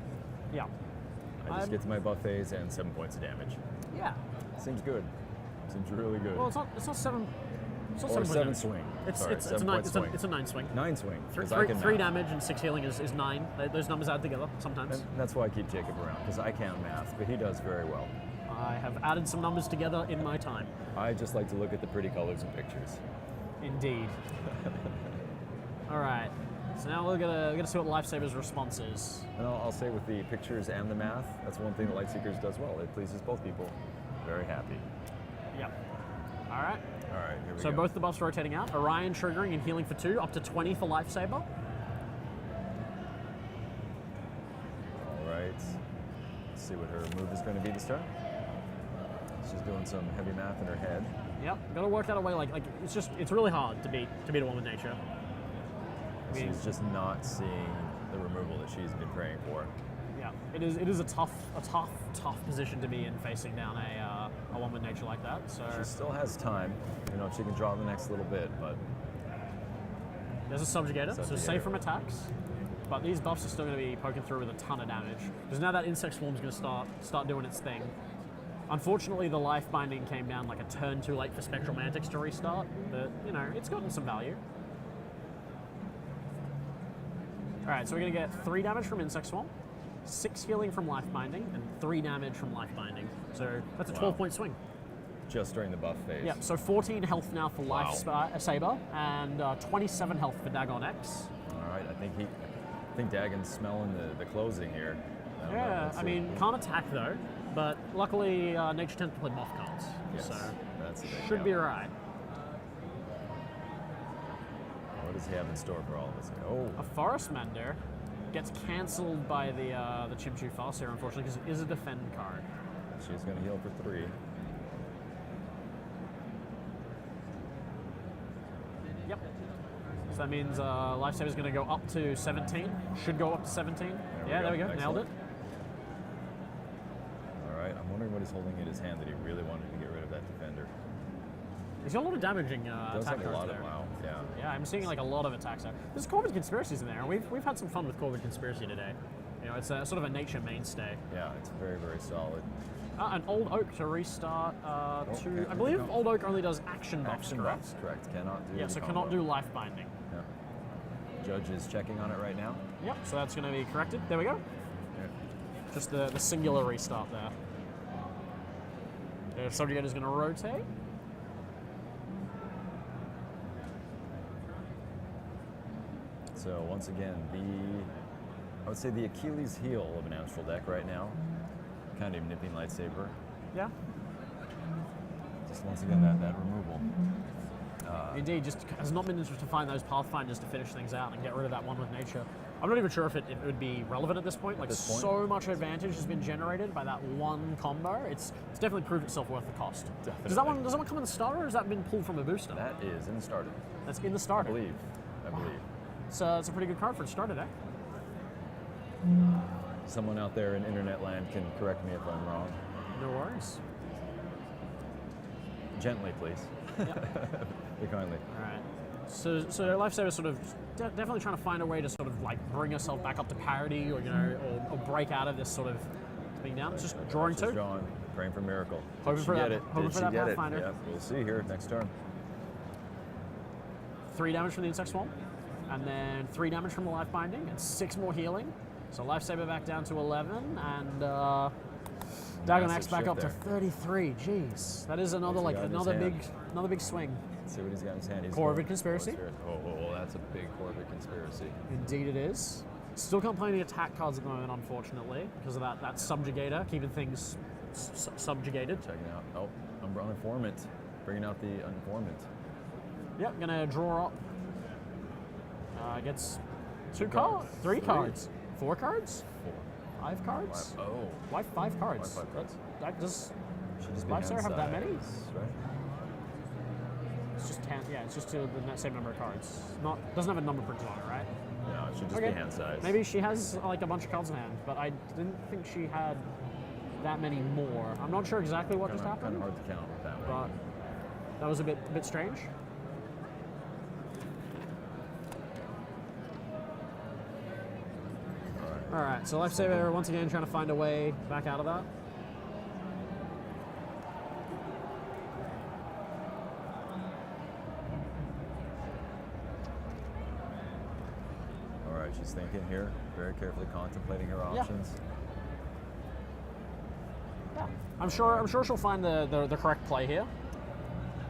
Yeah. I just get to my buff phase and 7 points of damage. Yeah. Seems good. Seems really good. Well, it's not 7. It's not Or 7 7 damage. swing. It's Sorry, it's a 7 9. point swing. It's a 9 swing. 9 swing. 'cause I Three, can three math. damage and 6 healing is 9. Those numbers add together sometimes. And that's why I keep Jacob around, because I can't math, but he does very well. I have added some numbers together in my time. I just like to look at the pretty colors and pictures. Indeed. All right. So now we're gonna see what Lifesaver's response is. And I'll say with the pictures and the math, that's one thing that Lightseekers does well. It pleases both people. Very happy. Yep. All right. All right, here we So go. both the buffs rotating out. Orion triggering and healing for 2, up to 20 for Lifesaver. All right. Let's see what her move is going to be this turn. She's doing some heavy math in her head. Yep. Got to work out a way. Like it's really hard to beat a One with Nature. I mean, She's just not seeing the removal that she's been praying for. yeah. It is a tough position to be in, facing down a One with Nature like that. So She still has time. You know, she can draw the next little bit, but there's a Subjugator, so Subjugator. safe from attacks. But these buffs are still going to be poking through with a ton of damage. Because now that Insect Swarm's going to start doing its thing. Unfortunately, the Life Binding came down like a turn too late for Spectral Mantics to restart, but you know, it's gotten some value. Alright, so we're going to get 3 damage from Insect Swarm, 6 healing from Life Binding, and 3 damage from Life Binding. So that's a 12-point swing. just during the buff phase. Yep, so 14 health now for Life Saber, and 27 health for Dagon X. All right, I think Dagon's smelling the closing here. don't know. Yeah, Let's I see. mean, can't attack though, but luckily Nature tends to play buff cards, Yes, so that's the thing, should yeah. be alright. What does he have in store for all of us? Oh, A Forest Mender gets cancelled by the Chim-Chu Farseer, unfortunately, because it is a defend card. she's going to heal for 3. Yep. So that means Lifesaver's going to go up to 17. Should go up to 17. There we go. Nailed it. All right, I'm wondering what he's holding in his hand that he really wanted to get rid of that defender. He's got a lot of damaging Does attack have a cards lot there. of wow, yeah. Yeah, I'm seeing like a lot of attacks there. There's Corvid Conspiracies in there, and we've had some fun with Corvid Conspiracy today. You know, it's a sort of a nature mainstay. Yeah, it's very, very solid. An Old Oak to restart okay, I believe here we go. Old Oak only does action buffs, Action correct? buffs, correct. Cannot do Yeah, the so combo. cannot do life binding. Yeah. Judge is checking on it right now. Yep, so that's going to be corrected. There we go. Yeah. Just the singular restart there. The Subjugator is going to rotate. So once again, I would say the Achilles heel of an Astral deck right now. Kind of nipping Lightsaber. Yeah. Just once again that removal. Indeed, just has not been able to find those pathfinders to finish things out and get rid of that one with nature. I'm not even sure if it would be relevant at this point. Like, so much advantage has been generated by that one combo. It's definitely proved itself worth the cost. Definitely. Does that one come in the starter, or has that been pulled from a booster? That is in the starter. That's in the starter. I believe. So it's a pretty good card for a starter deck. Someone out there in internet land can correct me if I'm wrong. No worries. Gently, please. Yep. Be kindly. All right. So Lifesaver's sort of definitely trying to find a way to sort of like bring herself back up to parity, or or break out of this sort of being down. It's just drawing She's two. drawing, praying for a miracle. Hoping for that. Hoping Did for she that get it? Pathfinder. Yep, we'll see here next turn. 3 damage from the Insect Swarm, and then 3 damage from the Life Binding, and 6 more healing. So Lifesaver back down to 11, and Dagon Axe back up to 33. Jeez, that is another big swing. Let's see what he's got in his hand. Corvid Conspiracy. Oh, that's a big Corvid Conspiracy. Indeed it is. Still can't play any attack cards at the moment, unfortunately, because of that Subjugator, keeping things subjugated. Checking out. Oh, Umbra Informant. Bringing out the Informant. Yep, gonna draw up. Gets 3 cards. 4 cards? 5 cards? Why 5 cards? Why 5 cards? Does Should just be Lifesaver have that many? Right? It's just 10. Yeah, it's just the same number of cards. Doesn't have a number printed on it, right? No, it should just be hand size. Maybe she has like a bunch of cards in hand, but I didn't think she had that many more. I'm not sure exactly what just happened. Kind of hard to count with that but one. that was a bit strange. All right, so Lifesaver once again trying to find a way back out of that. All right, she's thinking here, very carefully contemplating her options. Yeah. I'm sure she'll find the correct play here.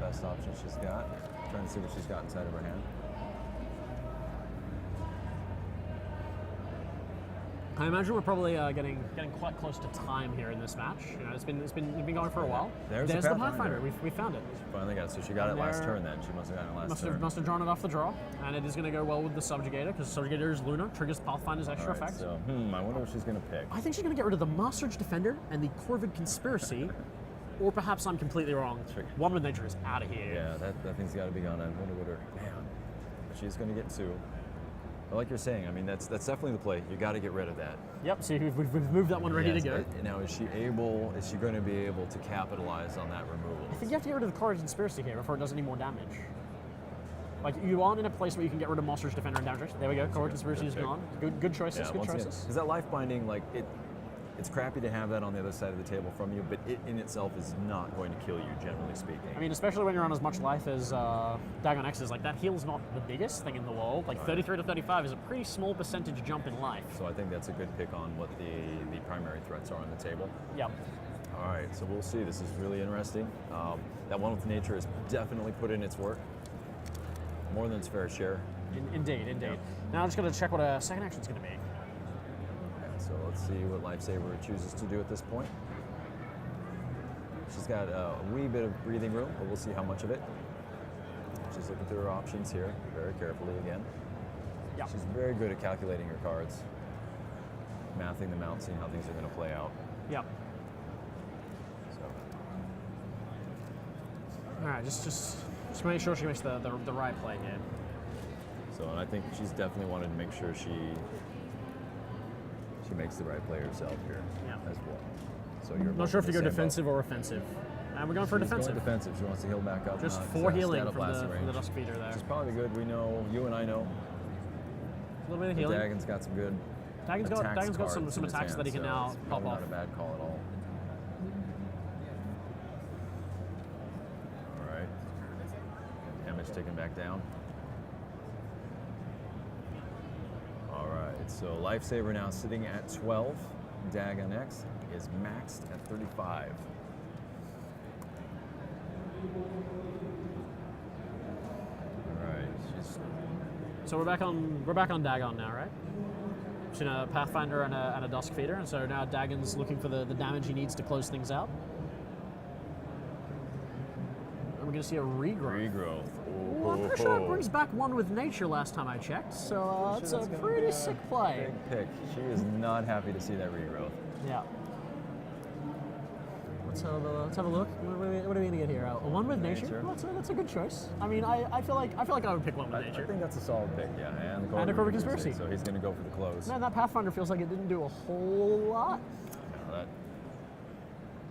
Best option she's got. Trying to see what she's got inside of her hand. I imagine we're probably getting quite close to time here in this match. You know, it's been going for a while. There's the the Pathfinder. We found it. She finally got it. So she got it last turn then. She must have gotten it last turn. Must have drawn it off the draw, and it is going to go well with the Subjugator, because Subjugator is Luna, triggers Pathfinder's extra effect. So, I wonder what she's going to pick. I think she's going to get rid of the Master Edge Defender and the Corvid Conspiracy, or perhaps I'm completely wrong. One with Nature is out of here. Yeah, that thing's got to be gone. I wonder what her... Man, she's going to get 2. But like you're saying, I mean, that's definitely the play. You got to get rid of that. Yep, see, we've moved that one ready to go. Now, is she going to be able to capitalize on that removal? I think you have to get rid of the Corvid Conspiracy here before it does any more damage. Like, you aren't in a place where you can get rid of Monster's Defender and damage. There we go, Corvid Conspiracy is gone. Good choices, good choices. Because that life binding, like, it's crappy to have that on the other side of the table from you, but it in itself is not going to kill you, generally speaking. I mean, especially when you're on as much life as Dagon X is, like, that heal's not the biggest thing in the world. Like, 33 to 35 is a pretty small percentage jump in life. So I think that's a good pick on what the primary threats are on the table. Yep. All right, so we'll see. This is really interesting. That one with nature has definitely put in its work. More than its fair share. Indeed. Yeah. Now I'm just going to check what a second action's going to be. So let's see what Lifesaver chooses to do at this point. She's got a wee bit of breathing room, but we'll see how much of it. She's looking through her options here very carefully again. Yep. She's very good at calculating her cards, mathing them out, seeing how things are going to play out. Yep. So. All right, just make sure she makes the right play here. So, and I think she's definitely wanted to make sure she makes the right play herself here as well. So you're not sure if to go defensive or offensive. And we're going for defensive. Going defensive. She wants to heal back up. Just 4 healing from the Dusk Feeder there. Which is probably good. We know, you and I know. A little bit of healing. Dagon's got some good Dagon's got some attacks that he can now pop off. Not a bad call at all. All right. Damage taken back down. All right, so Lifesaver now sitting at 12. Dagon X is maxed at 35. All right, so we're back on Dagon now, right? She's in a Pathfinder and a Dusk Feeder, and so now Dagon's looking for the damage he needs to close things out. I'm we're going to see a regrowth. Regrowth. Well, I'm pretty sure it brings back one with nature last time I checked, so it's a pretty sick play. Big pick. She is not happy to see that regrowth. Yeah. Let's have a look. What are we gonna get here? A one with nature? Well, that's a good choice. I mean, I feel like I would pick one with nature. I think that's a solid pick, yeah. And the Corporate Conspiracy. So he's going to go for the close. Man, that Pathfinder feels like it didn't do a whole lot. Yeah,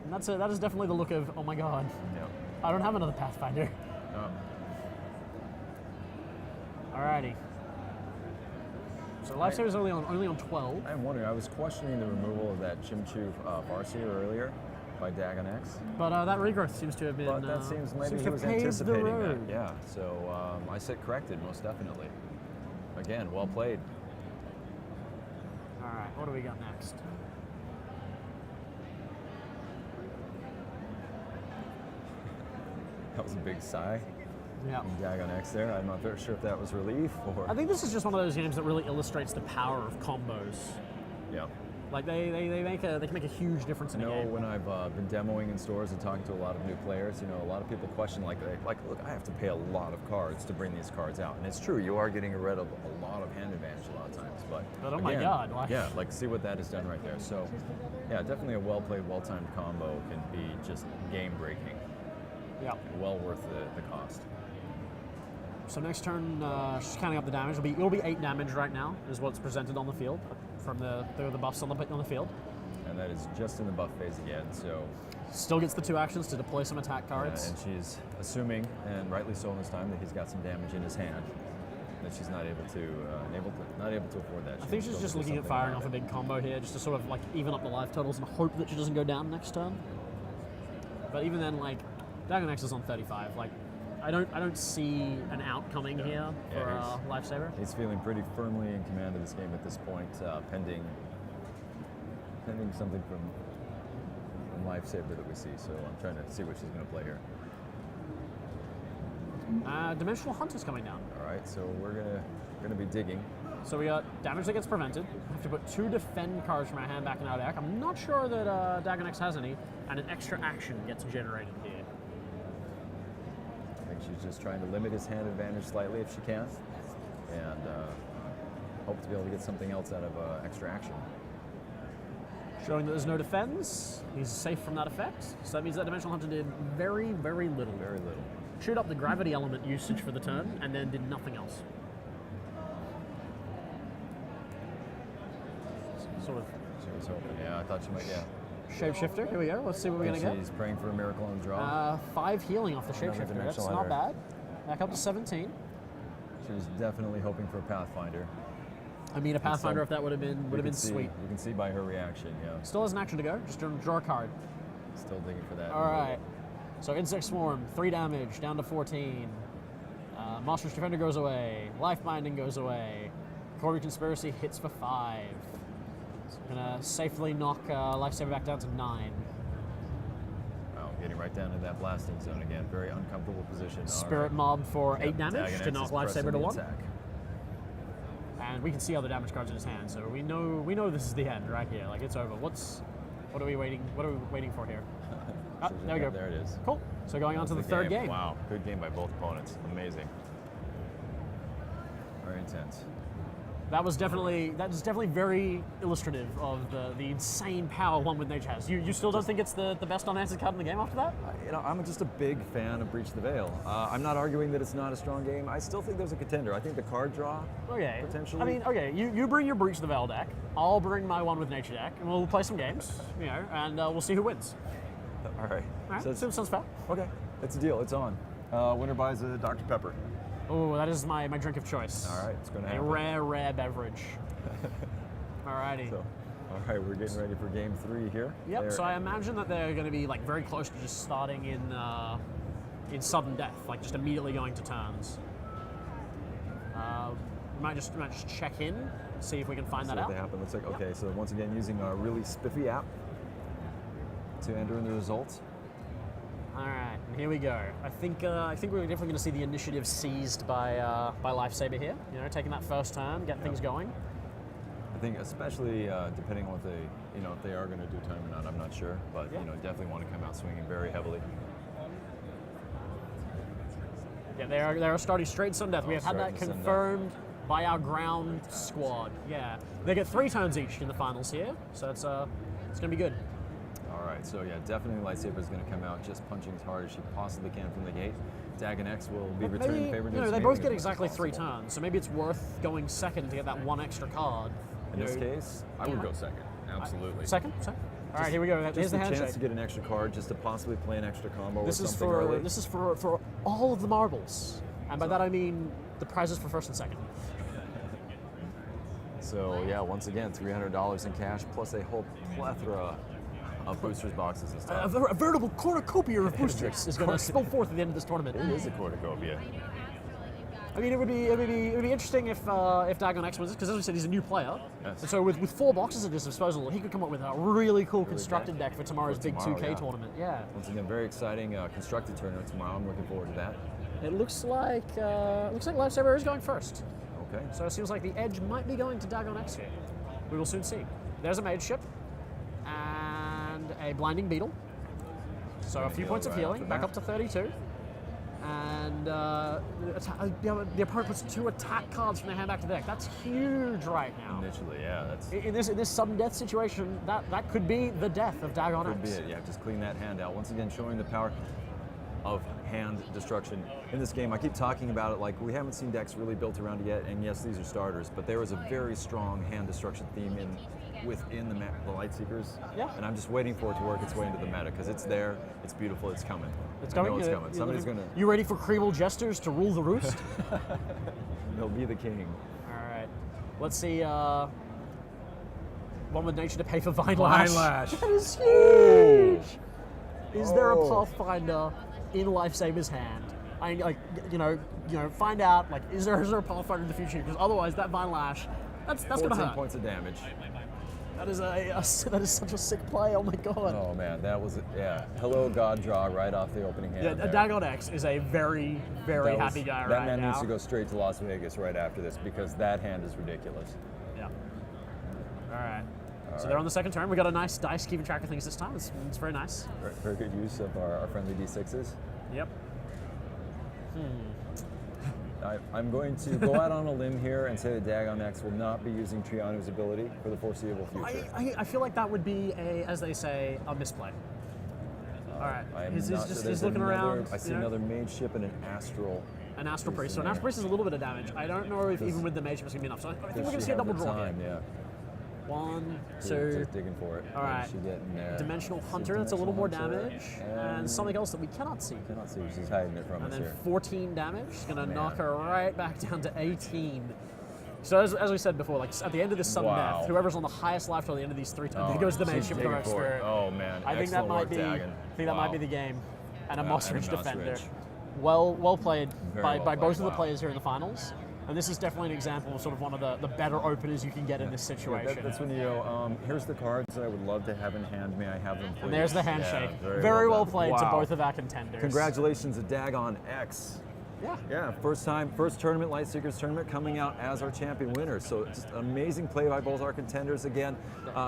And that is definitely the look of, oh my god, yeah. I don't have another Pathfinder. No. Alrighty. So Lifesaver's only on 12. I'm wondering, I was questioning the removal of that Chimchu Farseer earlier by Dagon X. But that regrowth seems to have been. But that seems maybe seems he to was pave the anticipating that. road. Yeah, so I said corrected, most definitely. Again, well played. Alright, what do we got next? That was a big sigh. Yeah. From Dagon X there. I'm not very sure if that was relief or. I think this is just one of those games that really illustrates the power of combos. Yeah. Like they can make a huge difference in You a know, game. when I've been demoing in stores and talking to a lot of new players, you know, a lot of people question look, I have to pay a lot of cards to bring these cards out, and it's true. You are getting rid of a lot of hand advantage a lot of times, but oh again, my god, see what that has done right there. So, yeah, definitely a well played, well timed combo can be just game breaking. Yeah. Well worth the cost. So next turn, just counting up the damage. It'll be 8 damage right now, is what's presented on the field from the buffs on the field. And that is just in the buff phase again, so. Still gets the 2 actions to deploy some attack cards. And she's assuming, and rightly so in this time, that he's got some damage in his hand. That she's not able to afford that. I think she's just looking at firing off a big combo here, just to sort of like even up the life totals and hope that she doesn't go down next turn. But even then, like, Dagon X is on 35. Like, I don't see an outcoming here for Lifesaver. He's feeling pretty firmly in command of this game at this point, pending something from Lifesaver that we see. So I'm trying to see what she's going to play here. Dimensional Hunter's coming down. All right, so we're gonna be digging. So we got damage that gets prevented. We have to put 2 defend cards from our hand back in our deck. I'm not sure that Dagon X has any, and an extra action gets generated here. I think she's just trying to limit his hand advantage slightly if she can, and hope to be able to get something else out of extra action. Showing that there's no defense, he's safe from that effect. So that means that Dimensional Hunter did very, very little. Very little. Chewed up the gravity element usage for the turn, and then did nothing else. Sort of. She was hoping. Yeah, I thought she might. Yeah. Shapeshifter. Here we go. Let's see what we're gonna get. She's praying for a miracle on the draw. 5 healing off the Another Shapeshifter. That's Dimensional not Hunter. bad. Back up to 17. She was definitely hoping for a Pathfinder. I mean, a Pathfinder, if that would have been sweet. You can see by her reaction. Yeah. Still has an action to go. Just draw a card. Still digging for that. All right. So Insect Swarm, 3 damage, down to 14. Monstrous Defender goes away. Life Binding goes away. Corporate Conspiracy hits for 5. So gonna safely knock Lifesaver back down to 9. Wow, getting right down in that blasting zone again. Very uncomfortable position. Spirit Mob for 8 damage to knock Lifesaver to 1. Attack. And we can see other damage cards in his hand, so we know this is the end right here. Like, it's over. What are we waiting for here? There we go. There it is. Cool. So going on to the third game. Wow, good game by both opponents. Amazing. Very intense. That's definitely very illustrative of the insane power One with Nature has. You still don't think it's the best unanswered card in the game after that? I'm just a big fan of Breach the Veil. I'm not arguing that it's not a strong game. I still think there's a contender. I think the card draw, okay, potentially. I mean, okay, you bring your Breach the Veil deck. I'll bring my One with Nature deck, and we'll play some games, and we'll see who wins. All right. All right, So sounds fair. okay, it's a deal. It's on. Winner buys a Dr. Pepper. Oh, that is my drink of choice. All right, it's going to happen. A rare beverage. Alrighty. So, all right, we're getting ready for game 3 here. Yep. So I imagine that they're going to be like very close to just starting in sudden death, like just immediately going to turns. We might just check in, see if we can find that out. What happen. Looks like okay. So once again, using our really spiffy app to enter in the results. All right, and here we go. I think we're definitely going to see the initiative seized by Lifesaver here. Taking that first turn, get things going. I think especially depending on what they, if they are going to do time or not, I'm not sure. But definitely want to come out swinging very heavily. Yeah, they are starting straight in sudden death. We have had that Starting sudden death. confirmed by our ground squad. Yeah, they get 3 turns each in the finals here, so it's gonna be good. All right, so yeah, definitely Lightsaber is going to come out just punching as hard as she possibly can from the gate. Dagon X will be But returning maybe, favor to you know, his they main both as get much as exactly 3 possible. turns, so maybe it's worth going second to get that 1 extra card. In You this know, case, I would go second. Absolutely. Second. All right, here we go. Here's Just the a chance handshake. to get an extra card, just to possibly play an extra combo This or is something for early. this is for all of the marbles, and by that I mean the prizes for first and second. So yeah, once again, $300 in cash plus a whole plethora of boosters boxes and A, stuff. a veritable cornucopia of boosters is going to spill forth at the end of this tournament. It is a cornucopia. I mean, it would be interesting if Dagon X wins this, because as we said, he's a new player. Yes. And so with 4 boxes at his disposal, he could come up with a really cool constructed deck for tomorrow's big tomorrow, 2K yeah. tournament. Yeah. Once again, very exciting constructed tournament tomorrow. I'm looking forward to that. It looks like Lightsaber is going first. Okay. So it seems like the edge might be going to Dagon X here. We will soon see. There's a mage ship and a blinding beetle. So a Gonna few heal points of right healing, off the back bat. up to 32. And the opponent puts 2 attack cards from their hand back to the deck. That's huge right now. Initially, yeah, that's In this sudden death situation, that could be the death of Dagon could be X. it. Yeah, just clean that hand out. Once again, showing the power of hand destruction in this game. I keep talking about it like we haven't seen decks really built around it yet, and yes, these are starters, but there is a very strong hand destruction theme within the Lightseekers. Yeah. And I'm just waiting for it to work its way into the meta because it's there, it's beautiful, it's coming. It's I coming. know it's coming. Somebody's gonna. You ready for Creeble Jesters to rule the roost? They'll be the king. All right. Let's see. One with nature to pay for Vine Lash. Vine Lash. That is huge. Is there a Oh. Pathfinder in Lifesaver's hand? I like find out like is there a Pathfinder in the future? Because otherwise that Vine Lash, that's gonna 14 hurt. points of damage. That is that is such a sick play. Oh my god. Oh man, that was Hello God draw right off the opening hand. Yeah, there. Dagon X is a very, very That was- happy guy that right man now. needs to go straight to Las Vegas right after this because that hand is ridiculous. Yeah. All right. So they're on the second turn. We got a nice dice keeping track of things this time. It's very nice. Very good use of our friendly D6s. Yep. I'm going to go out on a limb here and say that Dagon X will not be using Trianu's ability for the foreseeable future. I feel like that would be as they say, a misplay. All right. He's There's looking another- around. I see you know, another mage ship and an astral. an Astral Priest. in So an there. Astral Priest is a little bit of damage. I don't know if Does- even with the mage it's going to be enough. So I think we're Does going to she see a have double the draw time? here. Yeah. 1, She's 2. just digging for it. All What right. does she get in there? Dimensional Let's see, Hunter. That's a little more Dimensional damage, Hunter, and something else that we cannot see. Cannot see. She's hiding it from And us then here. 14 damage. She's going to Man. knock her right back down to 18. So as we said before, like at the end of this sudden Wow. death, whoever's on the highest life till the end of these 3 turns, Oh, there goes the she's mage ship with the digging Dark for it. Spirit. Oh man, I think that excellent might work, be. Dagon. I think that might Wow. be the game. And a Wow, Moss and a Ridge Moss defender. Ridge. Well played Very by well both played, of the wow. players here in the finals. And this is definitely an example of sort of one of the better openers you can get in this situation. That's when you go, here's the cards that I would love to have in hand. May I have them, please? And there's the handshake. Yeah, very well done. played to Wow. both of our contenders. Congratulations to Dagon X. Yeah. Yeah, first tournament, Lightseekers tournament, coming out as our champion winner. So just an amazing play by both our contenders. Again,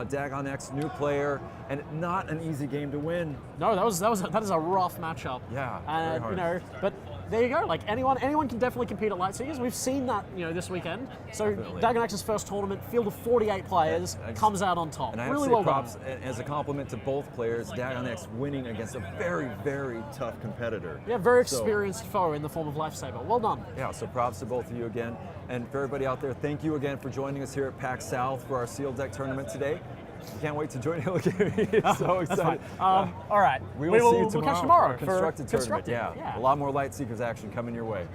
Dagon X, new player, and not an easy game to win. No, that is a rough matchup. Yeah, very hard. You know, but there you go. Like anyone can definitely compete at Lightseekers. We've seen that, this weekend. So Definitely. Dagon X's first tournament, field of 48 players, And I just- comes out on top. And I have Really to say well props done. as a compliment to both players. Dagon X winning against a very, very tough competitor. Yeah, very So- experienced foe in the form of Lifesaver. Well done. Yeah, so props to both of you again. And for everybody out there, thank you again for joining us here at PAX South for our sealed deck tournament today. We can't wait to join you. Look at me. So That's excited. fine. All right. We will see you We'll tomorrow. catch you tomorrow for for constructed tournament. Constructed. Yeah. A lot more Lightseekers action coming your way.